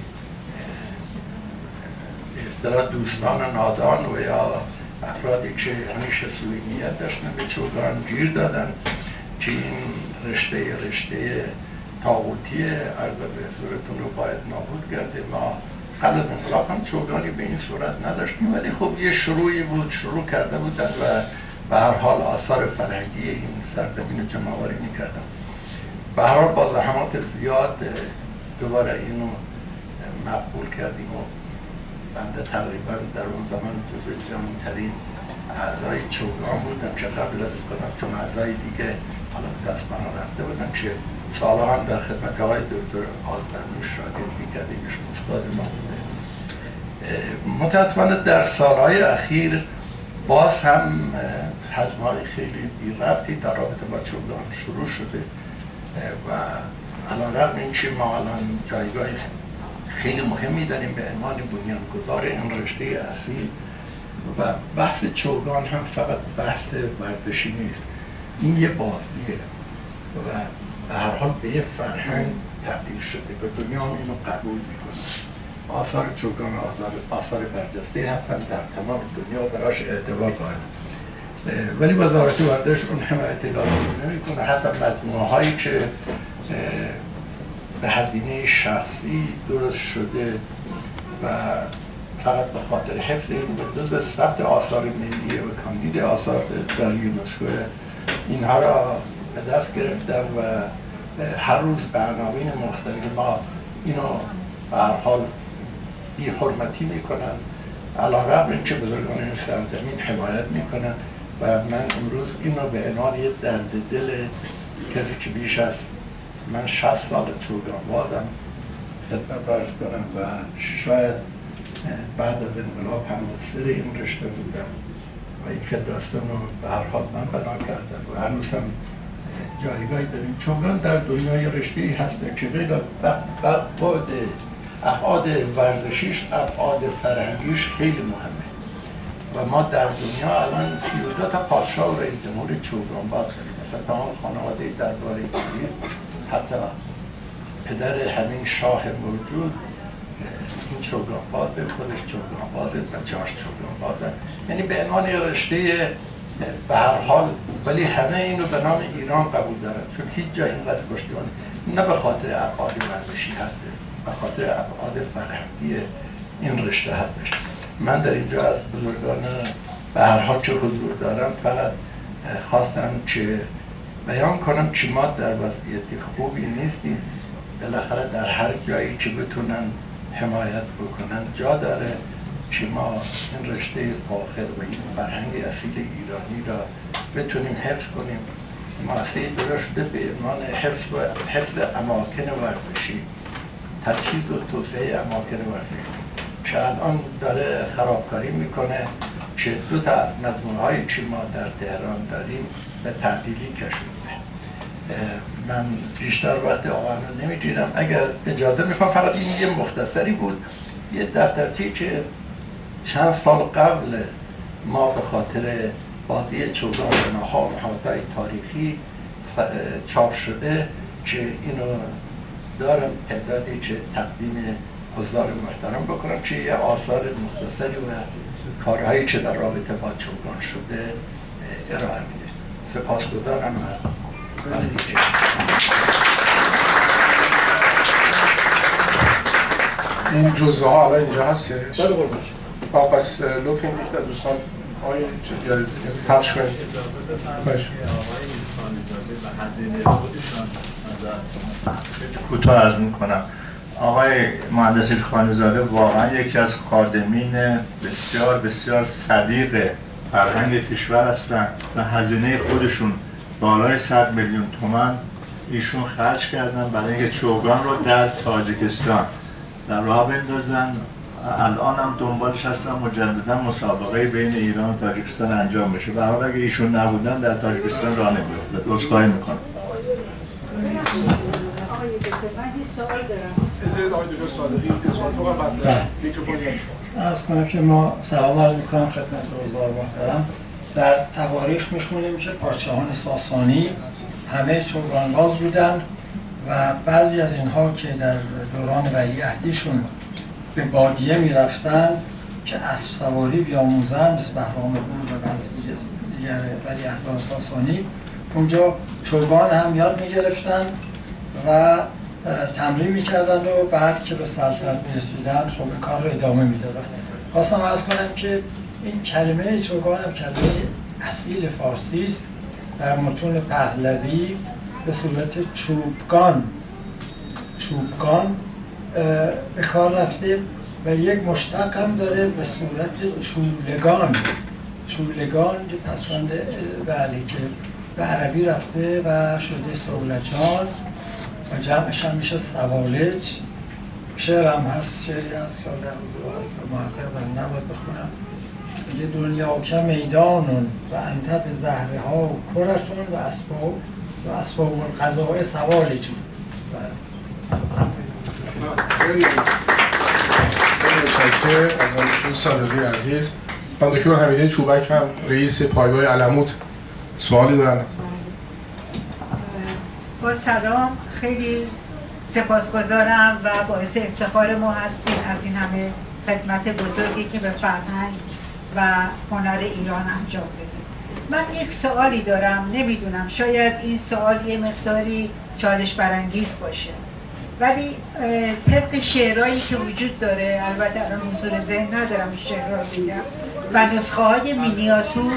به اصطلاح دوستان نادان و یا افرادی که همیشه سوء نیت داشتن به چوگان گیر دادن که این رشته طاغوتی عرض به صورتون رو باید نابود کرده. ما قبل از انقلاب هم چوگانی به این صورت نداشتیم، ولی خب یه شروعی بود، شروع کرده بودن و به هر حال آثار فرهنگی این سرزمین رو جمع‌آوری می‌کردن. به هر حال با زحمات زیاد دوباره اینو مقبول کردیم و بنده تقریبا در اون زمان جزو جوان‌ترین اعضای چوگان بودم که قبل از کنم، چون اعضای دیگه حالا دست بنا رفته بودن که سالها هم در خدمت آقای دکتر آذرنوش شاگردی کردیم، ایشون استاد ما بوده. متاسفانه در سالهای اخیر باز هم حجم‌های خیلی بی‌ربطی در رابطه با چوگان شروع شده و علی‌رغم اینکه ما الان جایگاه خیلی مهمی داریم به عنوان بنیانگذار این رشته اصیل و بحث چوگان هم فقط بحث ورزشی نیست، این یه بازیه و به هر حال به یه فرهنگ تبدیل شده، به دنیا هم اینو قبول میکنه. آثار چوگان آثار برجسته هستن در تمام دنیا و براش اعتبار قائل، ولی وزارت ورزش اون حمایت لازم نمیکنه. حتی مجموعه هایی که به هزینه شخصی درست شده و فقط به خاطر حفظ این جزو ثبت آثار ملی و کاندید آثار در یونسکو اینها را به دست گرفتن و هر روز به عناوین مختلف ما اینو به هر حال بی حرمتی میکنن، علی‌رغم اینکه بزرگان این سرزمین حمایت میکنن و من امروز اینو به عنوان یه درد دل کسی که بیش از من 60 سال چوگان بازم خدمت عرض کنم و شاید بعد از انقلاب هم مبصر این رشته بودم و اینکه داستان رو به هر حال من بنا کردم و هنوز هم جایگاهی داریم. چوگان در دنیای رشته‌ای هسته که غیر بعد ابعاد ورزشیش ابعاد فرهنگیش خیلی مهمه و ما در دنیا الان 32 تا پادشاه و رئیس جمهور چوگانباز داریم. مثلا تمام خانواده درباره انگلیس، حتی پدر همین شاه موجود این چوگانبازه، خودش چوگانبازه، بچه‌هاش چوگانبازه. یعنی به عنوان رشته به هر حال، ولی همه اینو به نام ایران قبول دارن، چون هیچ جا اینقدر پشتیبانی نه به خاطر ابعاد ورزشی هسته، به خاطر ابعاد فرهنگی این رشته هستش. من در اینجا از بزرگان به هر حال که حضور دارم فقط خواستم که بیان کنم که ما در وضعیت خوبی نیستیم. بالاخره در هر جایی که بتونن حمایت بکنن جا داره که ما این رشته فاخر و این فرهنگ اصیل ایرانی را بتونیم حفظ کنیم. مؤسسه درست شده به عنوان حفظ اماکن ورزشی، تجهیز و توسعه اماکن ورزشی که الان داره خرابکاری میکنه که 2 تا از مجموعه‌هایی که ما در تهران داریم به تعطیلی کشیده. من بیشتر وقت آقایان رو نمیگیرم، اگر اجازه میخوام فقط این یه مختصری بود، یه دفترچه‌ای که چند سال قبل ما به خاطر بازی چوگان به محاطهای تاریخی چاپ شده که اینو دارم تعدادی که تقدیم حضار محترم بکنم که یه آثار مختصری و کارهایی که در رابطه با چوگان شده ارائه میده. سپاسگزارم از وقتی که این جزوه ها الان اینجا هستش؟ بله قربان. پس لطف این یک تا دوستان آقای پخش کنید. باشه. کوتاه عرض میکنم. آقای مهندس خانی‌زاده واقعا یکی از خادمین بسیار بسیار صدیق فرهنگ کشور هستند و هزینه خودشون بالای 100 میلیون تومان ایشون خرج کردن برای اینکه چوگان رو در تاجیکستان در راه بندازن. الان هم دنبالش هستن مجددا مسابقه بین ایران و تاجیکستان انجام بشه. به هر حال اگه ایشون نبودن در تاجیکستان راه نمی‌افتاد. عذرخواهی میکنم. آقای دکتر من یه سوال دارم. از آقای دکتر صادقی سوال تو بعد میکروفون شما. عرض کنم که ما سلام عرض میکنم خدمت حضار محترم. در تواریخ میخونیم که پادشاهان ساسانی همه چوگانباز بودن و بعضی از اینها که در دوران ولیعهدیشون به بادیه میرفتن که اسب سواری بیاموزن، مثل بهرام گور و بعضی دیگر ولیعهدان ساسانی، اونجا چوگان هم یاد میگرفتن و تمرین میکردن و بعد که به سلطنت میرسیدن خب این کار رو ادامه میدادن. خواستم عرض کنم که این کلمه چوگان هم کلمه اصیل فارسی است. در متون پهلوی به صورت چوبگان به کار رفته و یک مشتق هم داره به صورت چولگان که پسوند بله که به عربی رفته و شده سولجان و جمعش هم میشه سوالج. شعر هم هست، شعری هست که در حضور محقق نباید بخونم. یه دنیا که میدانون و انت به زهره ها و کرتون و اسباب القضاء سوالجون. خیلی متشکرم از آقای صادقی عزیز. دکتر حمیده چوبک هم رئیس پایگاه علموت سوالی دارن. با سلام، خیلی سپاسگزارم و باعث افتخار ما هستیم از این همه خدمت بزرگی که به فرهنگ و هنر ایران انجام بدیم. من یک سوالی دارم، نمیدونم شاید این سوال یه مقداری چالش برانگیز باشه، ولی طبق شعرهایی که وجود داره، البته الان حضور ذهن ندارم این شعرها رو بگم، و نسخه های مینیاتور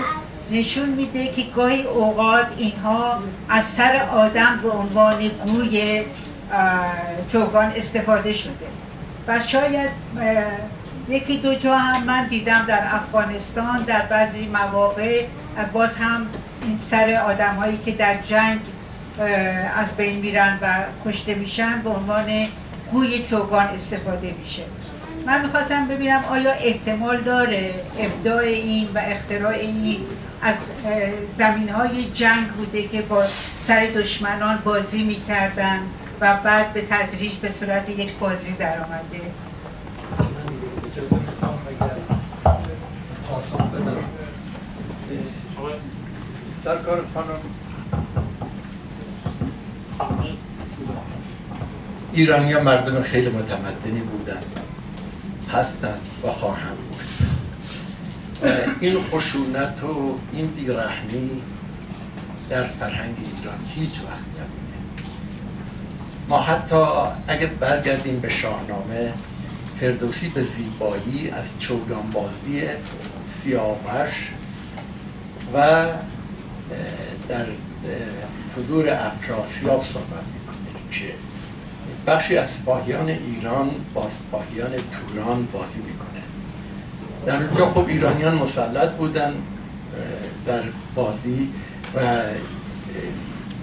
نشون میده که گاهی اوقات اینها از سر آدم به عنوان گوی چوگان استفاده شده و شاید یکی دو جا هم من دیدم در افغانستان در بعضی مواقع باز هم این سر آدم هایی که در جنگ از بین میرن و کشته میشن به عنوان گوی چوگان استفاده میشه. من میخواستم ببینم آیا احتمال داره ابداع این و اختراع این از زمینهای جنگ بوده که با سر دشمنان بازی میکردن و بعد به تدریج به صورت یک بازی در آمده. سرکار خانم، ایرانی ها مردم خیلی متمدنی بودن، هستند و خواهند بود. این خشونت و این بیرحمی در فرهنگ ایران هیچ وقت نبوده. ما حتی اگر برگردیم به شاهنامه، فردوسی به زیبایی از چوگانبازی سیاوش و در حضور افراسیاب صحبت میکنه که بخشی از سپاهیان ایران با سپاهیان توران بازی میکنه. در اونجا خب ایرانیان مسلط بودن در بازی و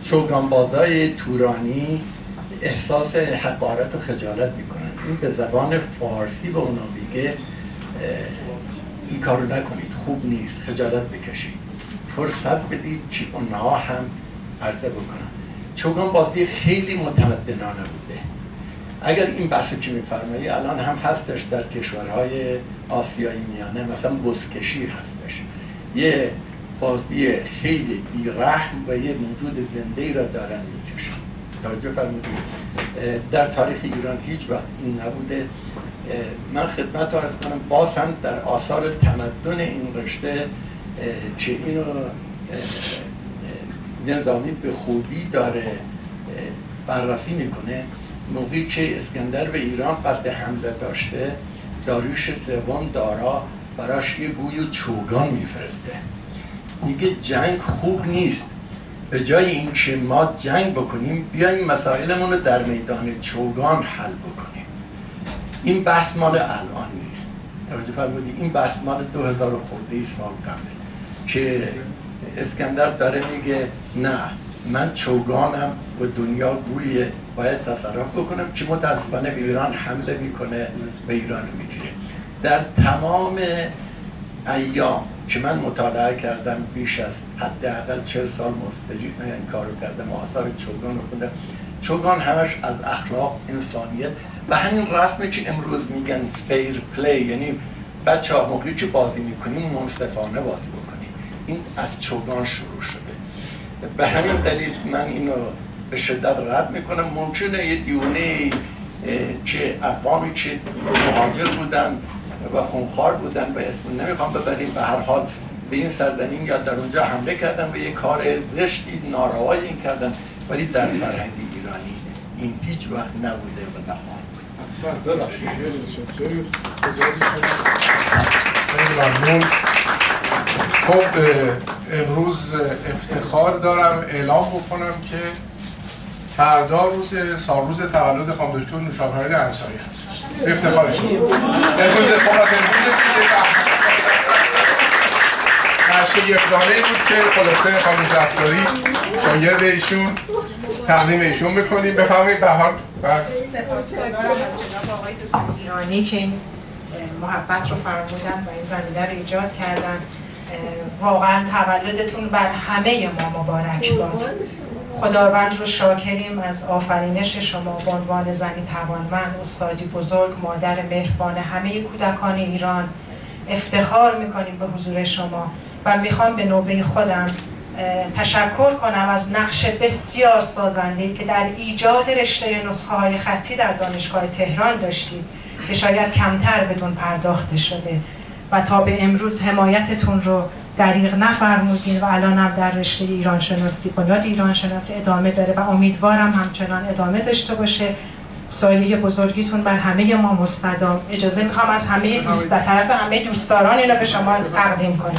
چوگانبازای تورانی احساس حقارت و خجالت میکنن. این به زبان فارسی به اونا میگه این کارو نکنید، خوب نیست، خجالت بکشید، فرصت بدید که اونها هم عرضه بکنن. چوگانبازی خیلی متمدنانه بوده. اگر این بحثی که میفرمایی الان هم هستش در کشورهای آسیایی میانه، مثلا بزکشی هستش، یه بازی خیلی بیرحم و یه موجود زنده‌ای را دارن میکشن. توجه فرمودید؟ در تاریخ ایران هیچ وقت این نبوده. من خدمت عرض کنم باز هم در آثار تمدن این رشته که اینو نظامی به خوبی داره بررسی میکنه، موقعی که اسکندر به ایران قصد حمله داشته، داریوش سوم دارا براش یه گوی و چوگان میفرسته، میگه جنگ خوب نیست، به جای این که ما جنگ بکنیم بیایم مسائلمون رو در میدان چوگان حل بکنیم. این بحث مال الان نیست، توجه فرمودید؟ این بحث مال 2000 خورده سال قبله که اسکندر داره میگه نه، من چوگانم و دنیا گویه، باید تصرف بکنم، که متاسفانه به ایران حمله میکنه و ایران رو میگیره. در تمام ایام که من مطالعه کردم، بیش از حداقل 40 سال مستقیم این کارو کردم، آثار چوگان رو خوندم. چوگان همش از اخلاق، انسانیت و همین رسمی که امروز میگن فیر پلی، یعنی بچه‌ها موقعی که بازی میکنیم منصفانه بازی بکنیم، این از چوگان شروع شده. به همین دلیل من اینو به شدت رد میکنم. ممکنه یه دیونه که اقوامی که مهاجر بودن و خونخوار بودن و اسم نمیخوام ببریم، به هر حال به این سرزمین یا در اونجا حمله کردن و یه کار زشتی ناروایی این کردن، ولی در فرهنگ ایرانی این هیچ وقت نبوده و نخواهد بود. خیلی ممنون. خب امروز افتخار دارم اعلام بکنم که فردا روز تولد خانم دکتر نوشابهرین انصاری هست. افتخارش امروز نشه یک دانه بود که خلاصه خانم زفتاری شاگرد ایشون تقدیم ایشون میکنیم. بفرمایید. بهار سپاسگزارم از جناب آقای دکتر ایرانی که این محبت رو فرمودن و این زمینه رو ایجاد کردن. واقعا تولدتون بر همه ما مبارک باد. خداوند رو شاکریم از آفرینش شما به عنوان زنی توانمند، استادی بزرگ، مادر مهربان همه کودکان ایران. افتخار میکنیم به حضور شما و میخوام به نوبه خودم تشکر کنم از نقش بسیار سازنده‌ای که در ایجاد رشته نسخه های خطی در دانشگاه تهران داشتید که شاید کمتر بدون پرداخته شده و تا به امروز حمایتتون رو دریغ نفرمودین و الان هم در رشته ایران شناسی، بنیاد ایران شناسی ادامه داره و امیدوارم همچنان ادامه داشته باشه. سایه بزرگیتون بر همه ما مستدام. اجازه میخوام از همه طرف همه دوستداران اینو به شما تقدیم کنم.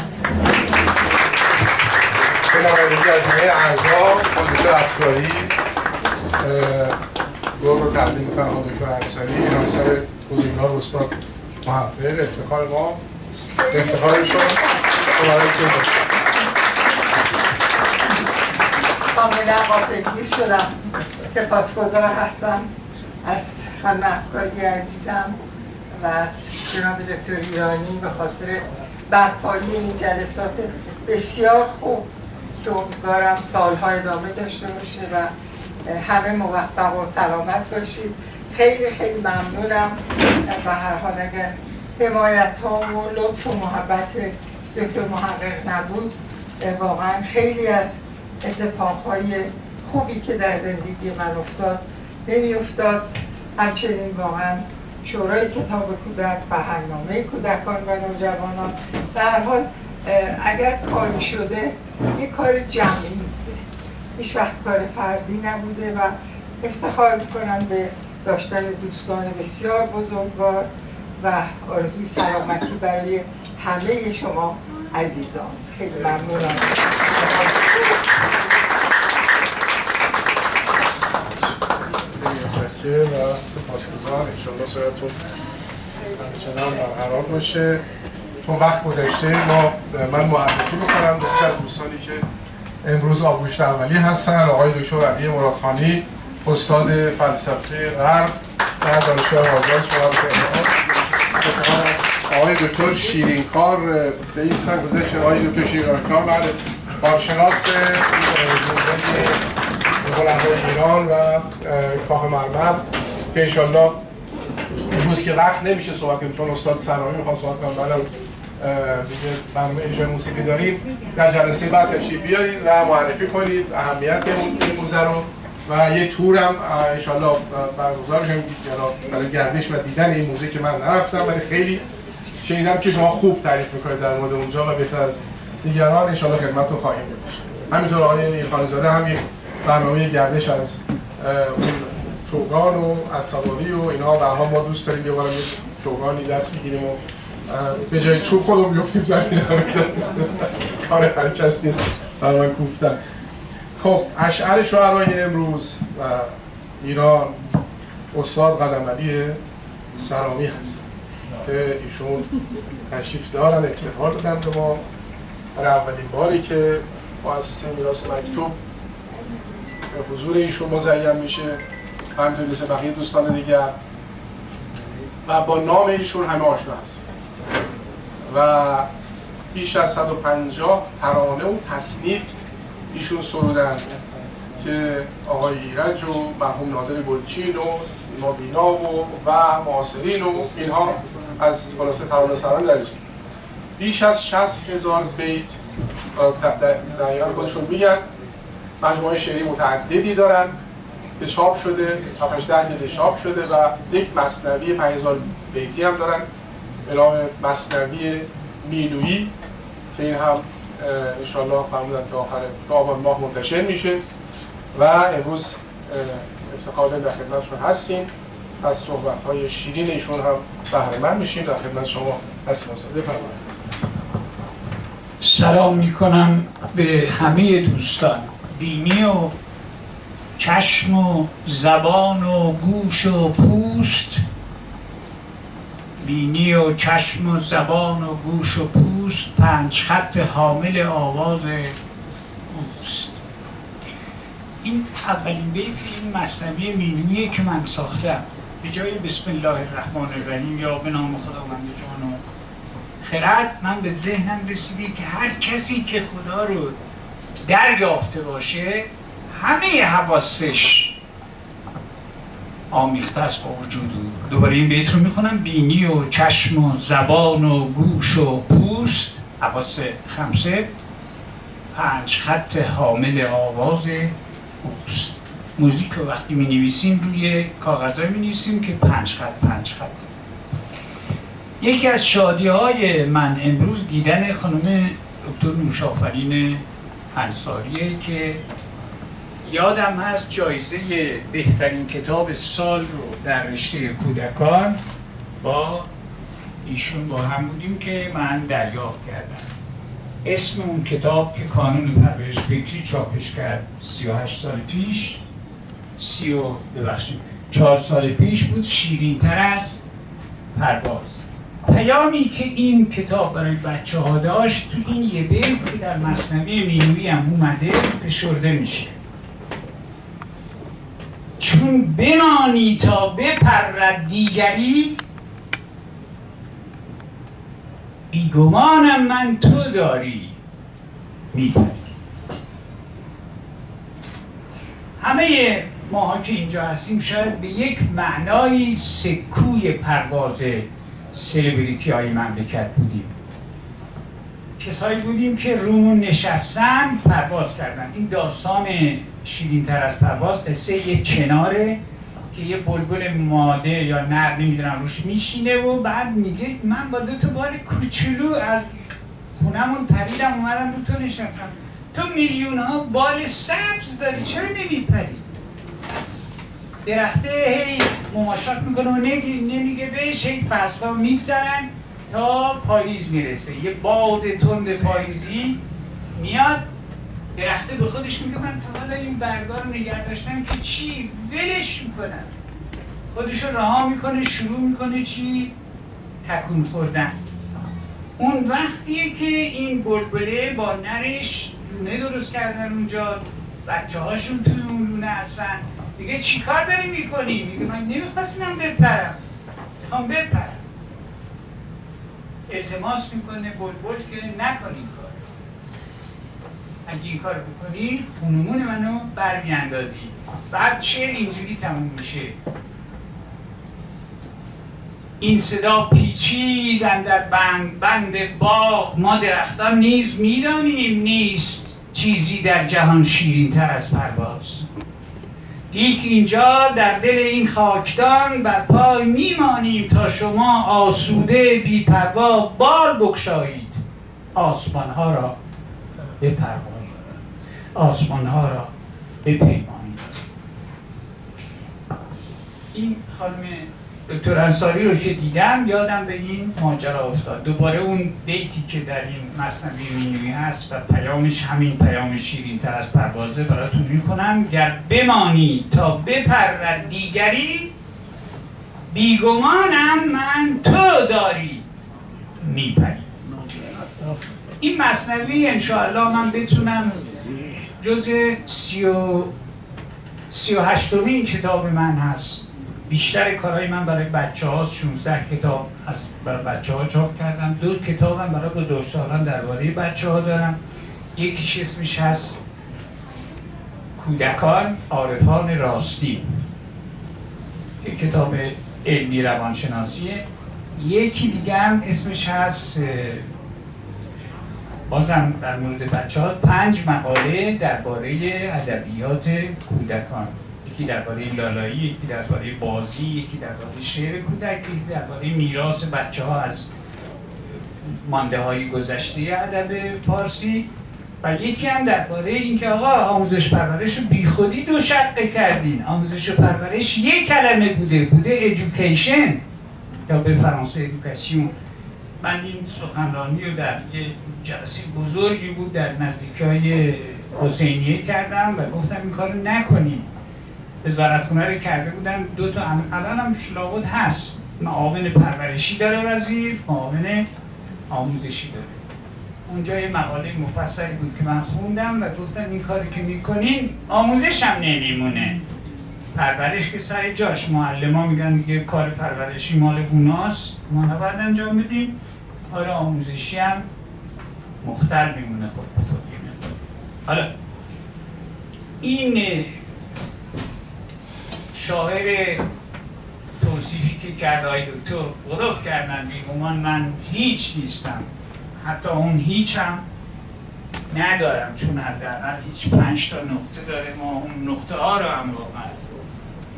بنابراین از همه اعضا خانم افکاری گروه رو تقدیم میکنم. خانم دکتر انصاری ایرانسر بزرگوار استاد محفل، افتخار ما، افتخارشون کاملا غافلگیر شدم. سپاسگزار هستم از خانم افکاری عزیزم و از جناب دکتر ایرانی به خاطر برپایی این جلسات بسیار خوب که امیدوارم سالها ادامه داشته باشه و همه موفق و سلامت باشید. خیلی خیلی ممنونم و هر حال اگر حمایت ها و لطف و محبت دکتر محقق نبود واقعا خیلی از اتفاقهای خوبی که در زندگی من افتاد نمی افتاد. همچنین واقعا شورای کتاب کودک، فرهنگنامه کودکان و نوجوانان به هر حال اگر کاری شده یک کار جمعی بوده، هیچ وقت کار فردی نبوده و افتخار میکنم به داشتن دوستان بسیار بزرگوار و آرزوی سلامتی برای همه شما عزیزان. خیلی ممنونم. و سپاسگزار. انشاءالله سایتون همچنان برقرار باشه. چون وقت گذشته من معرفی بکنم مثل از دوستانی که امروز آبگوشت اولی هستن. آقای دکتر علی مرادخانی، استاد فلسفه غرب در دانشگاه آزاد شما آقای دکتر شیرینکار بایستن گذاشت. آقای دکتر شیرینکار بعد کارشناس بلندهای ایران و کاخ مرمر که انشالله امروز که وقت نمیشه صحبت کنیم چون استاد سرامی میخوام صحبت کنم، بعدم دیگه برنامه اجرای موسیقی داریم، در جلسه بعد تشریف بیارید و معرفی کنید اهمیت این موزه رو و یه تور هم انشالله برگزار کنیم برای گردش و دیدن این موزه که من نرفتم ولی خیلی شنیدم که شما خوب تعریف میکنید در مورد اونجا و بهتر از دیگران انشالله خدمتتون خواهیم داشت. همینطور آقای ایرخانی زاده هم یک برنامه گردش از چوگان و از سواری و اینا و ما دوست داریم یه بارم یک چوگانی دست بگیریم و به جای چوب خودمون بیفتیم زمین کار هر کس نیست برای من گفتن. خب اشعار شعرای امروز و ایران استاد قدمعلی سرامی هست که ایشون تشریف دارن، افتخار دادن به ما برای اولین باری که مؤسسه میراث مکتوب به حضور ایشون مزین میشه، همینطور مثل بقیه دوستان دیگر و با نام ایشون همه آشنا هست و بیش از 150 ترانه و تصنیف ایشون سرودن که آقای ایرج و مرحوم نادر گلچین و سیما بینا و معاصرین و اینها از خلاصه ترانه سران درش بیش از 60,000 بیت دقیقا خودشون میگن. مجموعه شعری متعددی دارن که چاپ شده، 7-8 جلد چاپ شده و یک مثنوی 5000 بیتی هم دارن به نام مثنوی مینویی که این هم انشاءالله فرمودن که آخر آبان ماه منتشر میشه و امروز افتخار در خدمتشون هستیم. از صحبت‌های شیرین ایشون هم بهره‌مند میشیم. در خدمت شما هستیم. بفرمایید. سلام میکنم به همه دوستان. بینی و چشم و زبان و گوش و پوست، بینی و چشم و زبان و گوش و پوست، 5 خط حامل آواز اوست. این اولین بیت این مثنوی مینویه که من ساختم. به جای بسم الله الرحمن الرحیم یا به نام خداوند جان و خرد، من به ذهنم رسیده که هر کسی که خدا رو دریافته باشه همه حواسش آمیخته است با وجود او. دوباره این بیت رو میخونم. بینی و چشم و زبان و گوش و پوست، حواس خمسه، 5 خط حامل آواز اوست. موزیک رو وقتی می نویسیم روی کاغذهای می نویسیم که 5 خط. یکی از شادی های من امروز دیدن خانم دکتر نوشافرین انصاریه که یادم هست جایزه بهترین کتاب سال رو در رشته کودکان با ایشون با هم بودیم که من دریافت کردم. اسم اون کتاب که کانون پرورش فکری چاپش کرد 38 سال پیش 4 سال پیش بود، شیرین‌تر از پرواز. پیامی که این کتاب برای بچه ها داشت تو این یه بیت که در مثنوی مینویی هم اومده فشرده میشه. چون بمانی تا بپرد دیگری، بیگمانم من تو داری میپری. همه ماها که اینجا هستیم شاید به یک معنای سکوی پرواز سلبریتی های مملکت بودیم. کسایی بودیم که رومون نشستن پرواز کردن. این داستان شیرین تر از پرواز قصه یه چناره که یه بلبل ماده یا نر نمیدونم روش میشینه و بعد میگه من با 2 تا بال کوچولو از خونمون پریدم اومدم رو تو نشستم. تو میلیون ها بال سبز داری چرا نمیپری؟ درخته هی مماشات میکنه و نمیگه بهش، هی فصلها میگذرن تا پاییز میرسه. یه باد تند پاییزی میاد، درخته به خودش میگه من تا حالا این برگا رو نگه داشتم که چی؟ ولش میکنم. خودش رو رها میکنه، شروع میکنه چی؟ تکون خوردن. اون وقتیه که این بلبله با نرش لونه درست کردن اونجا، بچه هاشون توی اون لونه هستن. دیگه چی کار داری میکنی؟ میگه من نمیخواستم بپرم، میخوام بپرم. التماس میکنه بلبل که نکنی این کار. اگه این کار بکنی خونمون منو برمیاندازی. بعد شعر اینجوری تموم میشه: این صدا پیچیدن در بند باغ، ما درختان نیز میدانیم نیست چیزی در جهان شیرین تر از پرواز. لیک اینجا در دل این خاکدان بر پای میمانیم تا شما آسوده بی پروا بال بگشایید، آسمانها را بپروایید، آسمانها را بپیمانید. این خانم دکتر انصاری رو که دیدم یادم به این ماجرا افتاد. دوباره اون بیتی که در این مثنوی مینوی هست و پیامش همین پیام شیرین تر از پروازه براتون میکنم: گر بمانی تا بپرد دیگری، بیگمانم من تو داری میپری. این مثنوی انشاءالله من بتونم جز 38مین کتاب من هست. بیشتر کارهای من برای بچه ها 16 کتاب برای بچه ها چاپ کردم. 2 کتابم برای بزرگسالان درباره بچه ها دارم. یکیش اسمش هست کودکان عارفان راستی، یک کتاب علمی روانشناسیه. یکی دیگه هم اسمش هست بازم در مورد بچه ها 5 مقاله درباره ادبیات کودکان. یکی درباره لالایی، یکی درباره بازی، یکی درباره شعر کودک، یکی درباره میراث بچه ها از مانده های گذشته ادب فارسی و یکی هم درباره اینکه آقا آموزش پرورش رو بیخودی 2 شقه کردین. آموزش پرورش 1 کلمه بوده ایژوکیشن یا به فرانسه ادوکاسیون. من این سخنرانی رو در یه جلسه بزرگی بود در نزدیکای حسینیه کردم و گفتم این کارو نکنیم. وزارتخونه رو کرده بودن 2 تا، الان هم شلابود هست، معاون پرورشی داره وزیر، معاون آموزشی داره. اونجا یه مقاله مفصلی بود که من خوندم و گفتم این کاری که میکنین آموزش هم نمیمونه. پرورش که سر جاش، معلم میگن دیگه کار پرورشی مال اوناست، ما نباید انجام بدیم. کار آموزشی هم مختل میمونه خود به خود. حالا این شاعر توصیفی که کرده های دکتر غلط کردن، بیگمان من هیچ نیستم، حتی اون هیچ هم ندارم، چون حداقل هیچ 5 تا نقطه داره، ما اون نقطه ها رو هم واقعا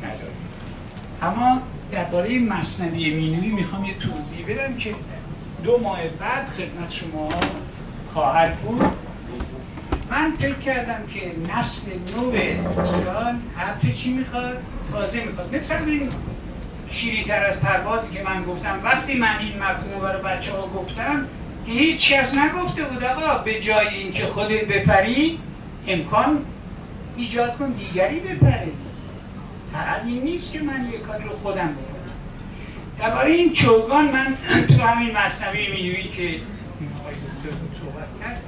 نداریم. اما درباره مثنوی مینوی میخوام یه توضیح بدم که 2 ماه بعد خدمت شما خواهد بود. من فکر کردم که نسل نو ایران حرف چی میخواد؟ تازه میخواد. مثل این شیرین تر از پروازی که من گفتم، وقتی من این مفهوم برای بچه ها گفتم که هیچ کس نگفته بود آقا به جای اینکه خودت بپری امکان ایجاد کن دیگری بپره. فقط این نیست که من یه کاری رو خودم بکنم. درباره این چوگان من تو همین مثنوی مینوی که آقای دکتر بود صحبت کرد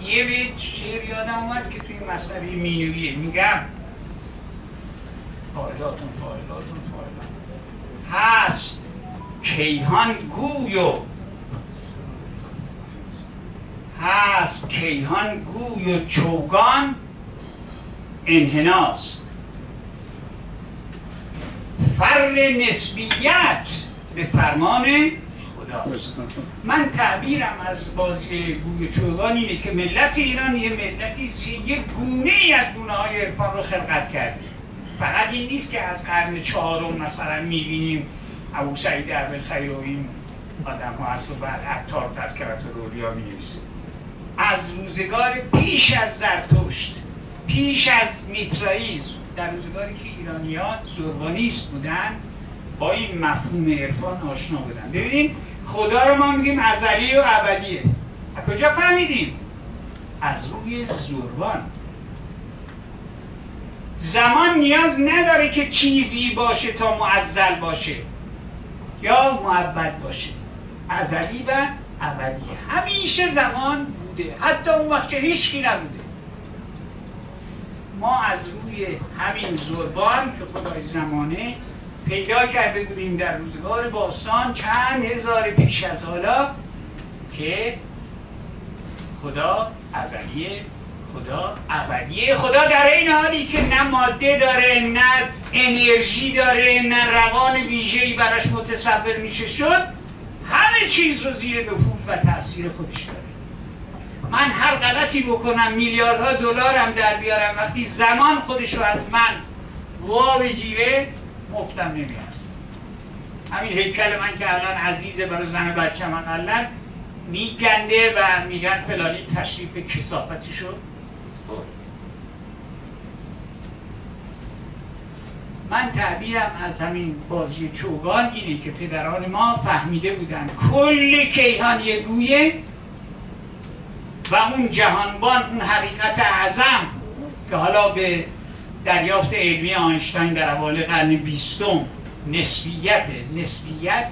یه بیت شعر یادم اومد که توی مثنوی مینویه. میگم فاعلاتون هست کیهان گوی و هست کیهان گوی و چوگان انحناست. فر نسبیت به فرمان خداست. من تعبیرم از بازی گوی و چوگان اینه که ملت ایران یه ملتی یک گونه ای از گونه های عرفان رو خلقت کرده. فقط این نیست که از قرن چهارم مثلا میبینیم ابو سعید ابوالخیر و این آدم ها هست و بعد عطار تذکرات رولیا می‌نویسه. از روزگار پیش از زرتشت، پیش از میترائیسم، در روزگاری که ایرانی‌ها زربانیست بودن، با این مفهوم عرفان آشنا بودن. ببینید خدا رو ما میگیم ازلی و ابدیه. از کجا فهمیدیم؟ از روی زربان. زمان نیاز نداره که چیزی باشه تا معزل باشه یا مؤبد باشه. ازلی و ابدیه. همیشه زمان بوده، حتی اون وقت که هیچکی نبوده. ما از روی همین زربان که خدای زمانه پیدا کرده بودیم در روزگار باستان چند هزار پیش از حالا که خدا ازلیه، خدا ابدیه، خدا در این حالی که نه ماده داره، نه انرژی داره، نه روان ویژه‌ای براش متصور میشه شد، همه چیز رو زیر نفوذ و تأثیر خودش داره. من هر غلطی بکنم میلیاردها دلارم در بیارم، وقتی زمان خودش رو از من وا بگیره مفتم نمیاد. همین هیکل من که الان عزیزه برای زن بچه من الان میگنده و میگن فلانی تشریف کثافتی شد. من تعبیرم از همین بازی چوگان اینه که پدران ما فهمیده بودن کل کیهان یه گویه و اون جهانبان، اون حقیقت اعظم که حالا به دریافت علمی آینشتاین در اوایل قرن 20 نسبیت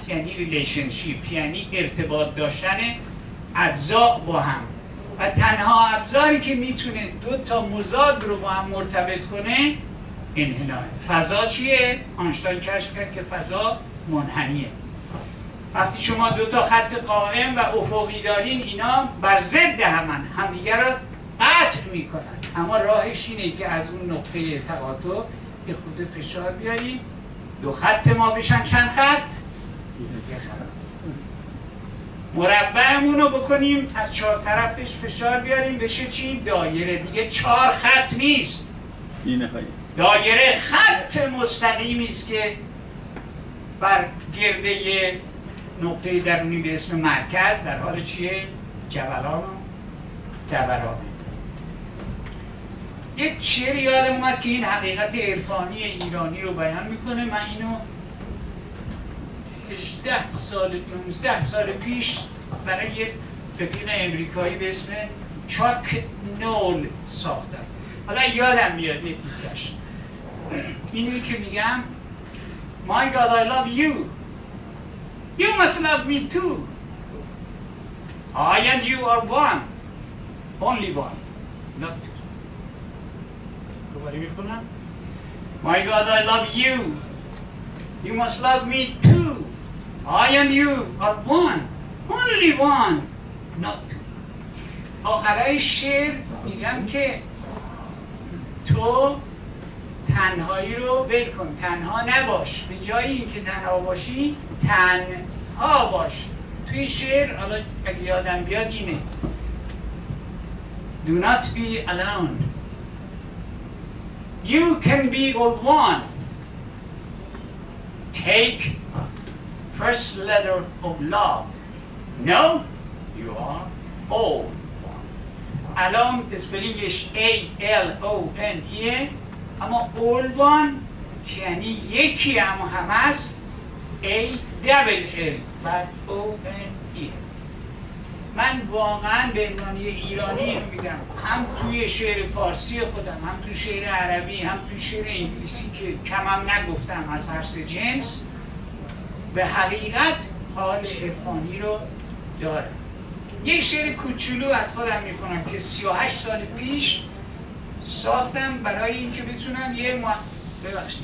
یعنی ریلیشنشیپ، یعنی ارتباط داشتن اجزا با هم و تنها ابزاری که میتونه دو تا مضاد رو با هم مرتبط کنه انحناء. فضا چیه؟ آینشتاین کشف کرد که فضا منحنیه. وقتی شما دو تا خط قائم و افقی دارین، اینا بر ضد همدیگر رو قطع میکنن، اما راهش اینه که از اون نقطه تقاطع یه خود فشار بیاریم، دو خط ما بشن چند خط؟ یه خط. مربعمون رو بکنیم از چهار طرفش فشار بیاریم بشه چی؟ دایره. دیگه چهار خط نیست، دایره خط مستقیمی است که بر گرده یه نقطه درونی به اسم مرکز در حال چیه؟ جبلان و دوران. یک شعر یادم اومد که این حقیقت عرفانی ایرانی رو بیان میکنه. من اینو 18 سال 19 سال پیش برای یک رفیق امریکایی به اسم چاک نول ساختم. حالا یادم میاد یک دیگه‌اش اینی که میگم My God I love you, you must love me too, I and you are one, only one, not two. دوباره میخونم My God I love you, you must love me too, I and you are one, only one, not two. آخرای شعر میگم که تو تنهایی رو ول کن، تنها نباش، به جای اینکه تنها باشی تنها باش. توی شعر حالا اگه یادم بیاد اینه Do not be alone, you can be all one, take first letter of love, no you are all one. الان اسپلینگش A-L-O-N-E، اما all one یعنی یکی اما هم هست A-double-L و O-N-E. من واقعا به عنوان ایرانی اینو میگم، هم توی شعر فارسی خودم، هم توی شعر عربی، هم توی شعر انگلیسی که کمم نگفتم از هر سه جنس، به حقیقت حال عرفانی رو دارم. یک شعر کوچولو از خودم میکنم که 38 سال پیش ساختم برای اینکه بتونم یه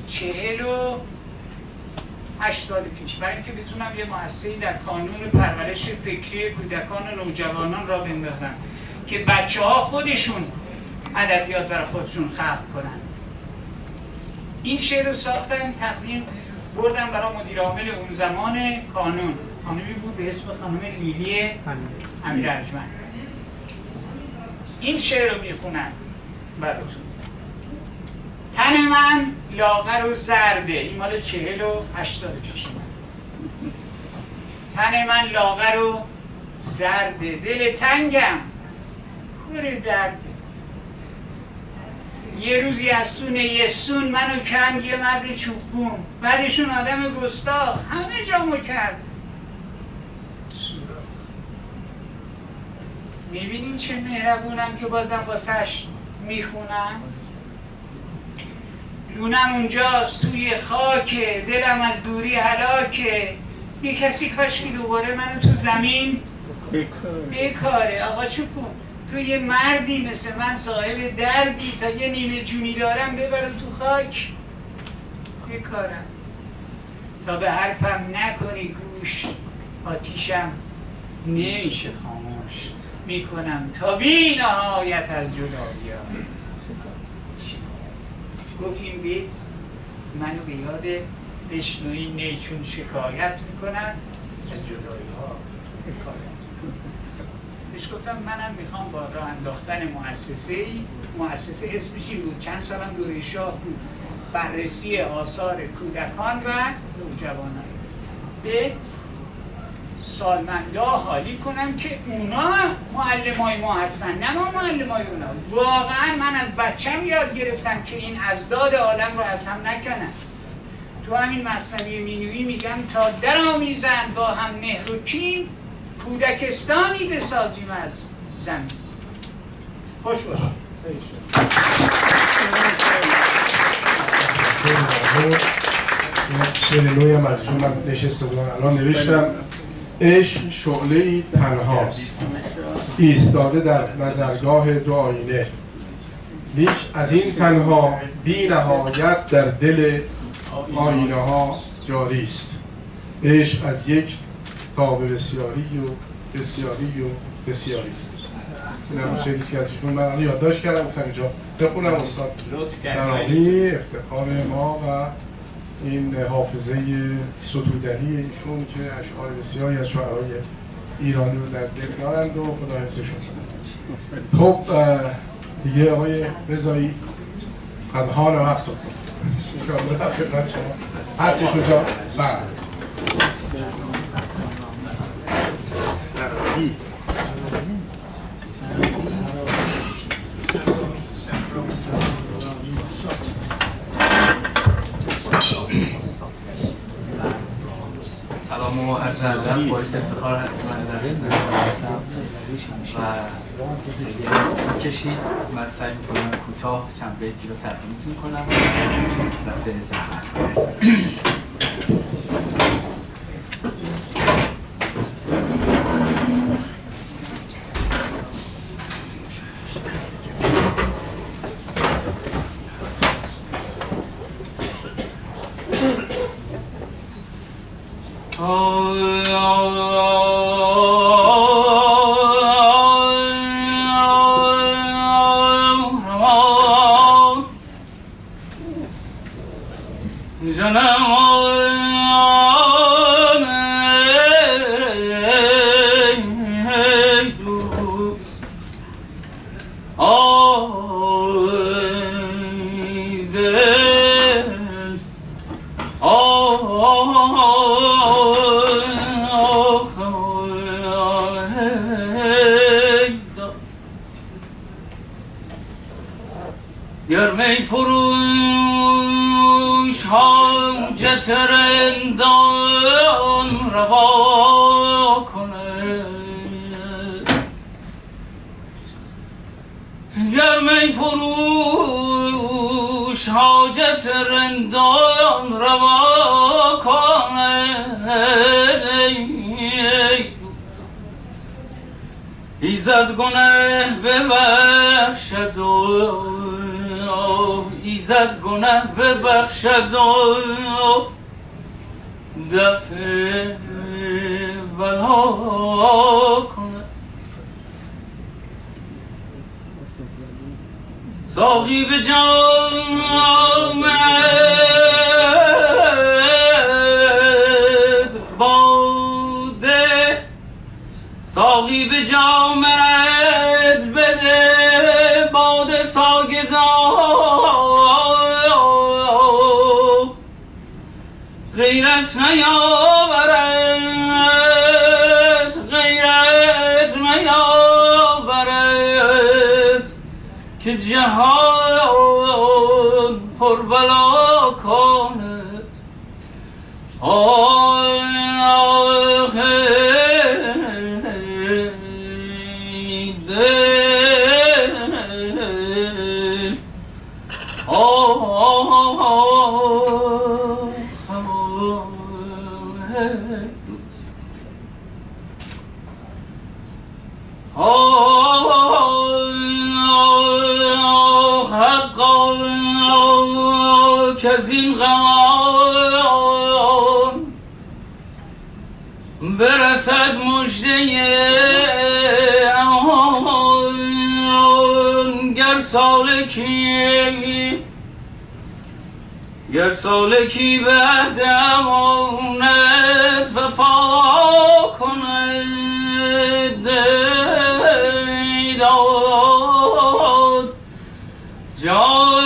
40 80 پیش، برای اینکه بتونم یه مؤسسه‌ای در کانون پرورش فکری کودکان و نوجوانان را بندازم که بچه‌ها خودشون ادبیات برای خودشون خلق کنن. این شعر رو ساختم، تقدیم بردم برای مدیر عامل اون زمان کانون، خانمی بود به اسم خانم لیلی امیر ارجمند. این شعر رو میخونم براتون. تن من لاغر و زرده، این مال 40 و 80 پیش من. تن من لاغر و زرده، دل تنگم پر درده. یه روزی از تو نیستون منو کند یه مرد چوبون، بعدشون آدم گستاخ همه جامو کرد. میبینین چه مهربونم که بازم واسش میخونم. لونم اونجاست توی خاکه، دلم از دوری هلاکه. یه کسی کاشکی دوباره منو تو زمین بیکاره. آقا چوبون تو یه مردی مثل من صاحب دردی، تا یه نیمه جونی دارم ببرم تو خاک بیکارم. تا به حرفم نکنی گوش، آتیشم نمیشه خاموش. میکنم تا بی نهایت از جدایی‌ها. گفت این بیت منو به یاد بشنوی نی، چون شکایت میکنن از جدایی‌ها بهش گفتم منم میخوام با راه انداختن مؤسسه اسمش این بود، چند سالم دوره شاه بود، بررسی آثار کودکان و نوجوانان، به سالمندا حالی کنم که اونا معلمای ما هستن نه ما معلمای اونا. واقعا من از بچم یاد گرفتم که این ازداد آدم رو از هم نکنن. تو همین مثنوی مینویی میگم تا درآمیزند با هم مهر و کین، کودکستانی بسازیم از زمین. خوش باش. شعر نوعی هم از ایشون من نشسته بودم الان نوشتم. عشق شعله‌ای تنهاست ایستاده در نظرگاه دو آینه، لیک از این تنها بی نهایت در دل آینه ها جاری است. عشق از یک تا به بسیاری و بسیاری و بسیاری است. این هم شعری که از ایشون من یادداشت کردم، گفتم اینجا بخونم. استاد سرامی افتخار ما و این حافظه ستودنی ایشون که اشعار بسیاری از شاعرای ایرانی رو در دل دارند و خدا حفظشون کنه. خب دیگه آقای رضایی قدحان وقت رو انشاءالله خدمت شما هستی کجا؟ بله سلام و عرض ادب. باعث افتخار هست که من در این هستم و کشید. من سعی میکنم کوتاه چند بیتی رو تقدیمتون کنم رفع زحمت. گرمی فروش حاجت رندان روا کنه، گرمی فروش حاجت رندان روا کنه، ایزد گنه ببخشد ایزد گنه ببخشد دفع بلا کنه. ساقی به جامت باده، ساقی به جامت بده باده تا گدای غیرت نیاورد، غیرت نیاورد که جهان پر بلا کند. که از این غمان برسد مژده امان. گر سالکی بعد امانت وفا کند، داد جان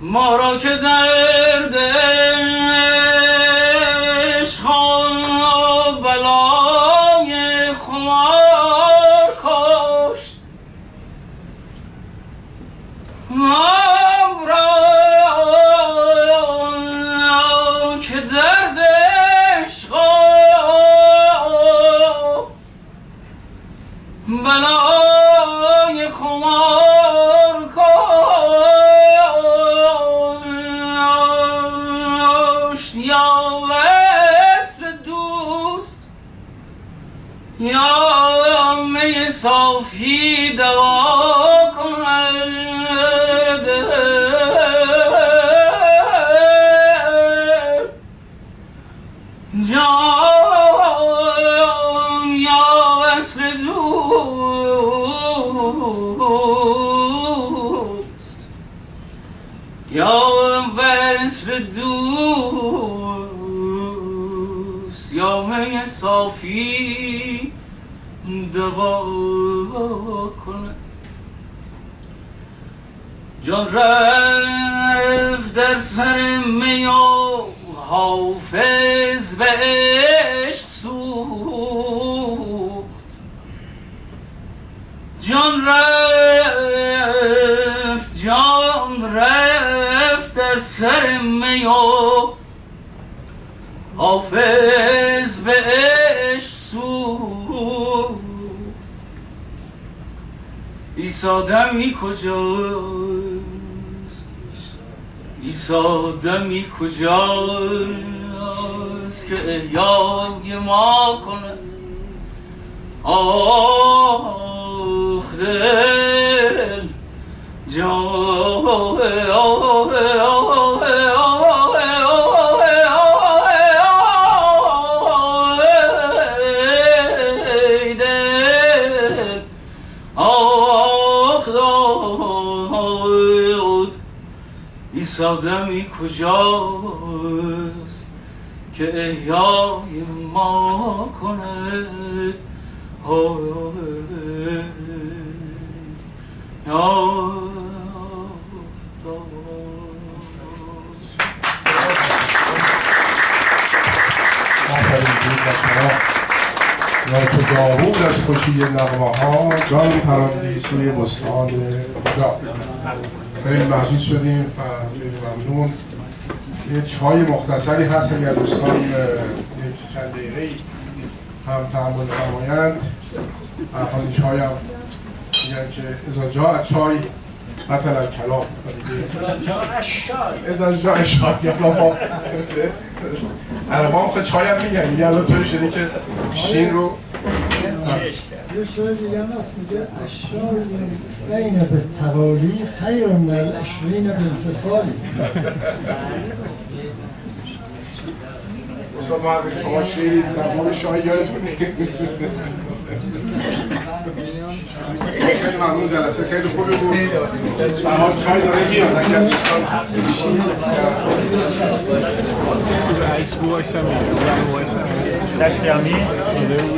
ما را که درد عشق و بلای خمار کشت، ما را که درد عشق و بلای خمار کشت، یا وصل دوست یا می صافی دوا کند. جان یا وصل دوست یا وصل دوست یا می صافی دوا کنه. جان رفت در سر می و حافظ به عشق سوخت، جان رفت در سر می و حافظ به عشق سوخت. عیسی دمی کجاست، عیسی دمی کجاست که احیای ما کنه. آخ دل جان عیسی دمی کجاست که احیای ما کنه. ناچو داوود از خوشی نغمه ها جان پراندی سوی بستان خدا. خیلی مبسوط شدیم و خیلی ممنون. یه چای مختصری هست اگر دوستان یک چند دقیقه‌ای هم تحمل فرمایند. این چای هم میگن که اذا جاء چای بطل الکلام، اذا جاء شای عربا هم خود چای هم میگن، میگه الان طوری شده که شین رو یه شای دیگه هم هست میگه اشار اثنین به توالی خیر من العشرین به انفصالی. استاد محمد شما شیری در مورد شای یادتون خیلی ممنون، جلسه خیلی خوبی بود. برحال چای داره میاد اگر دوستان Tack så mycket.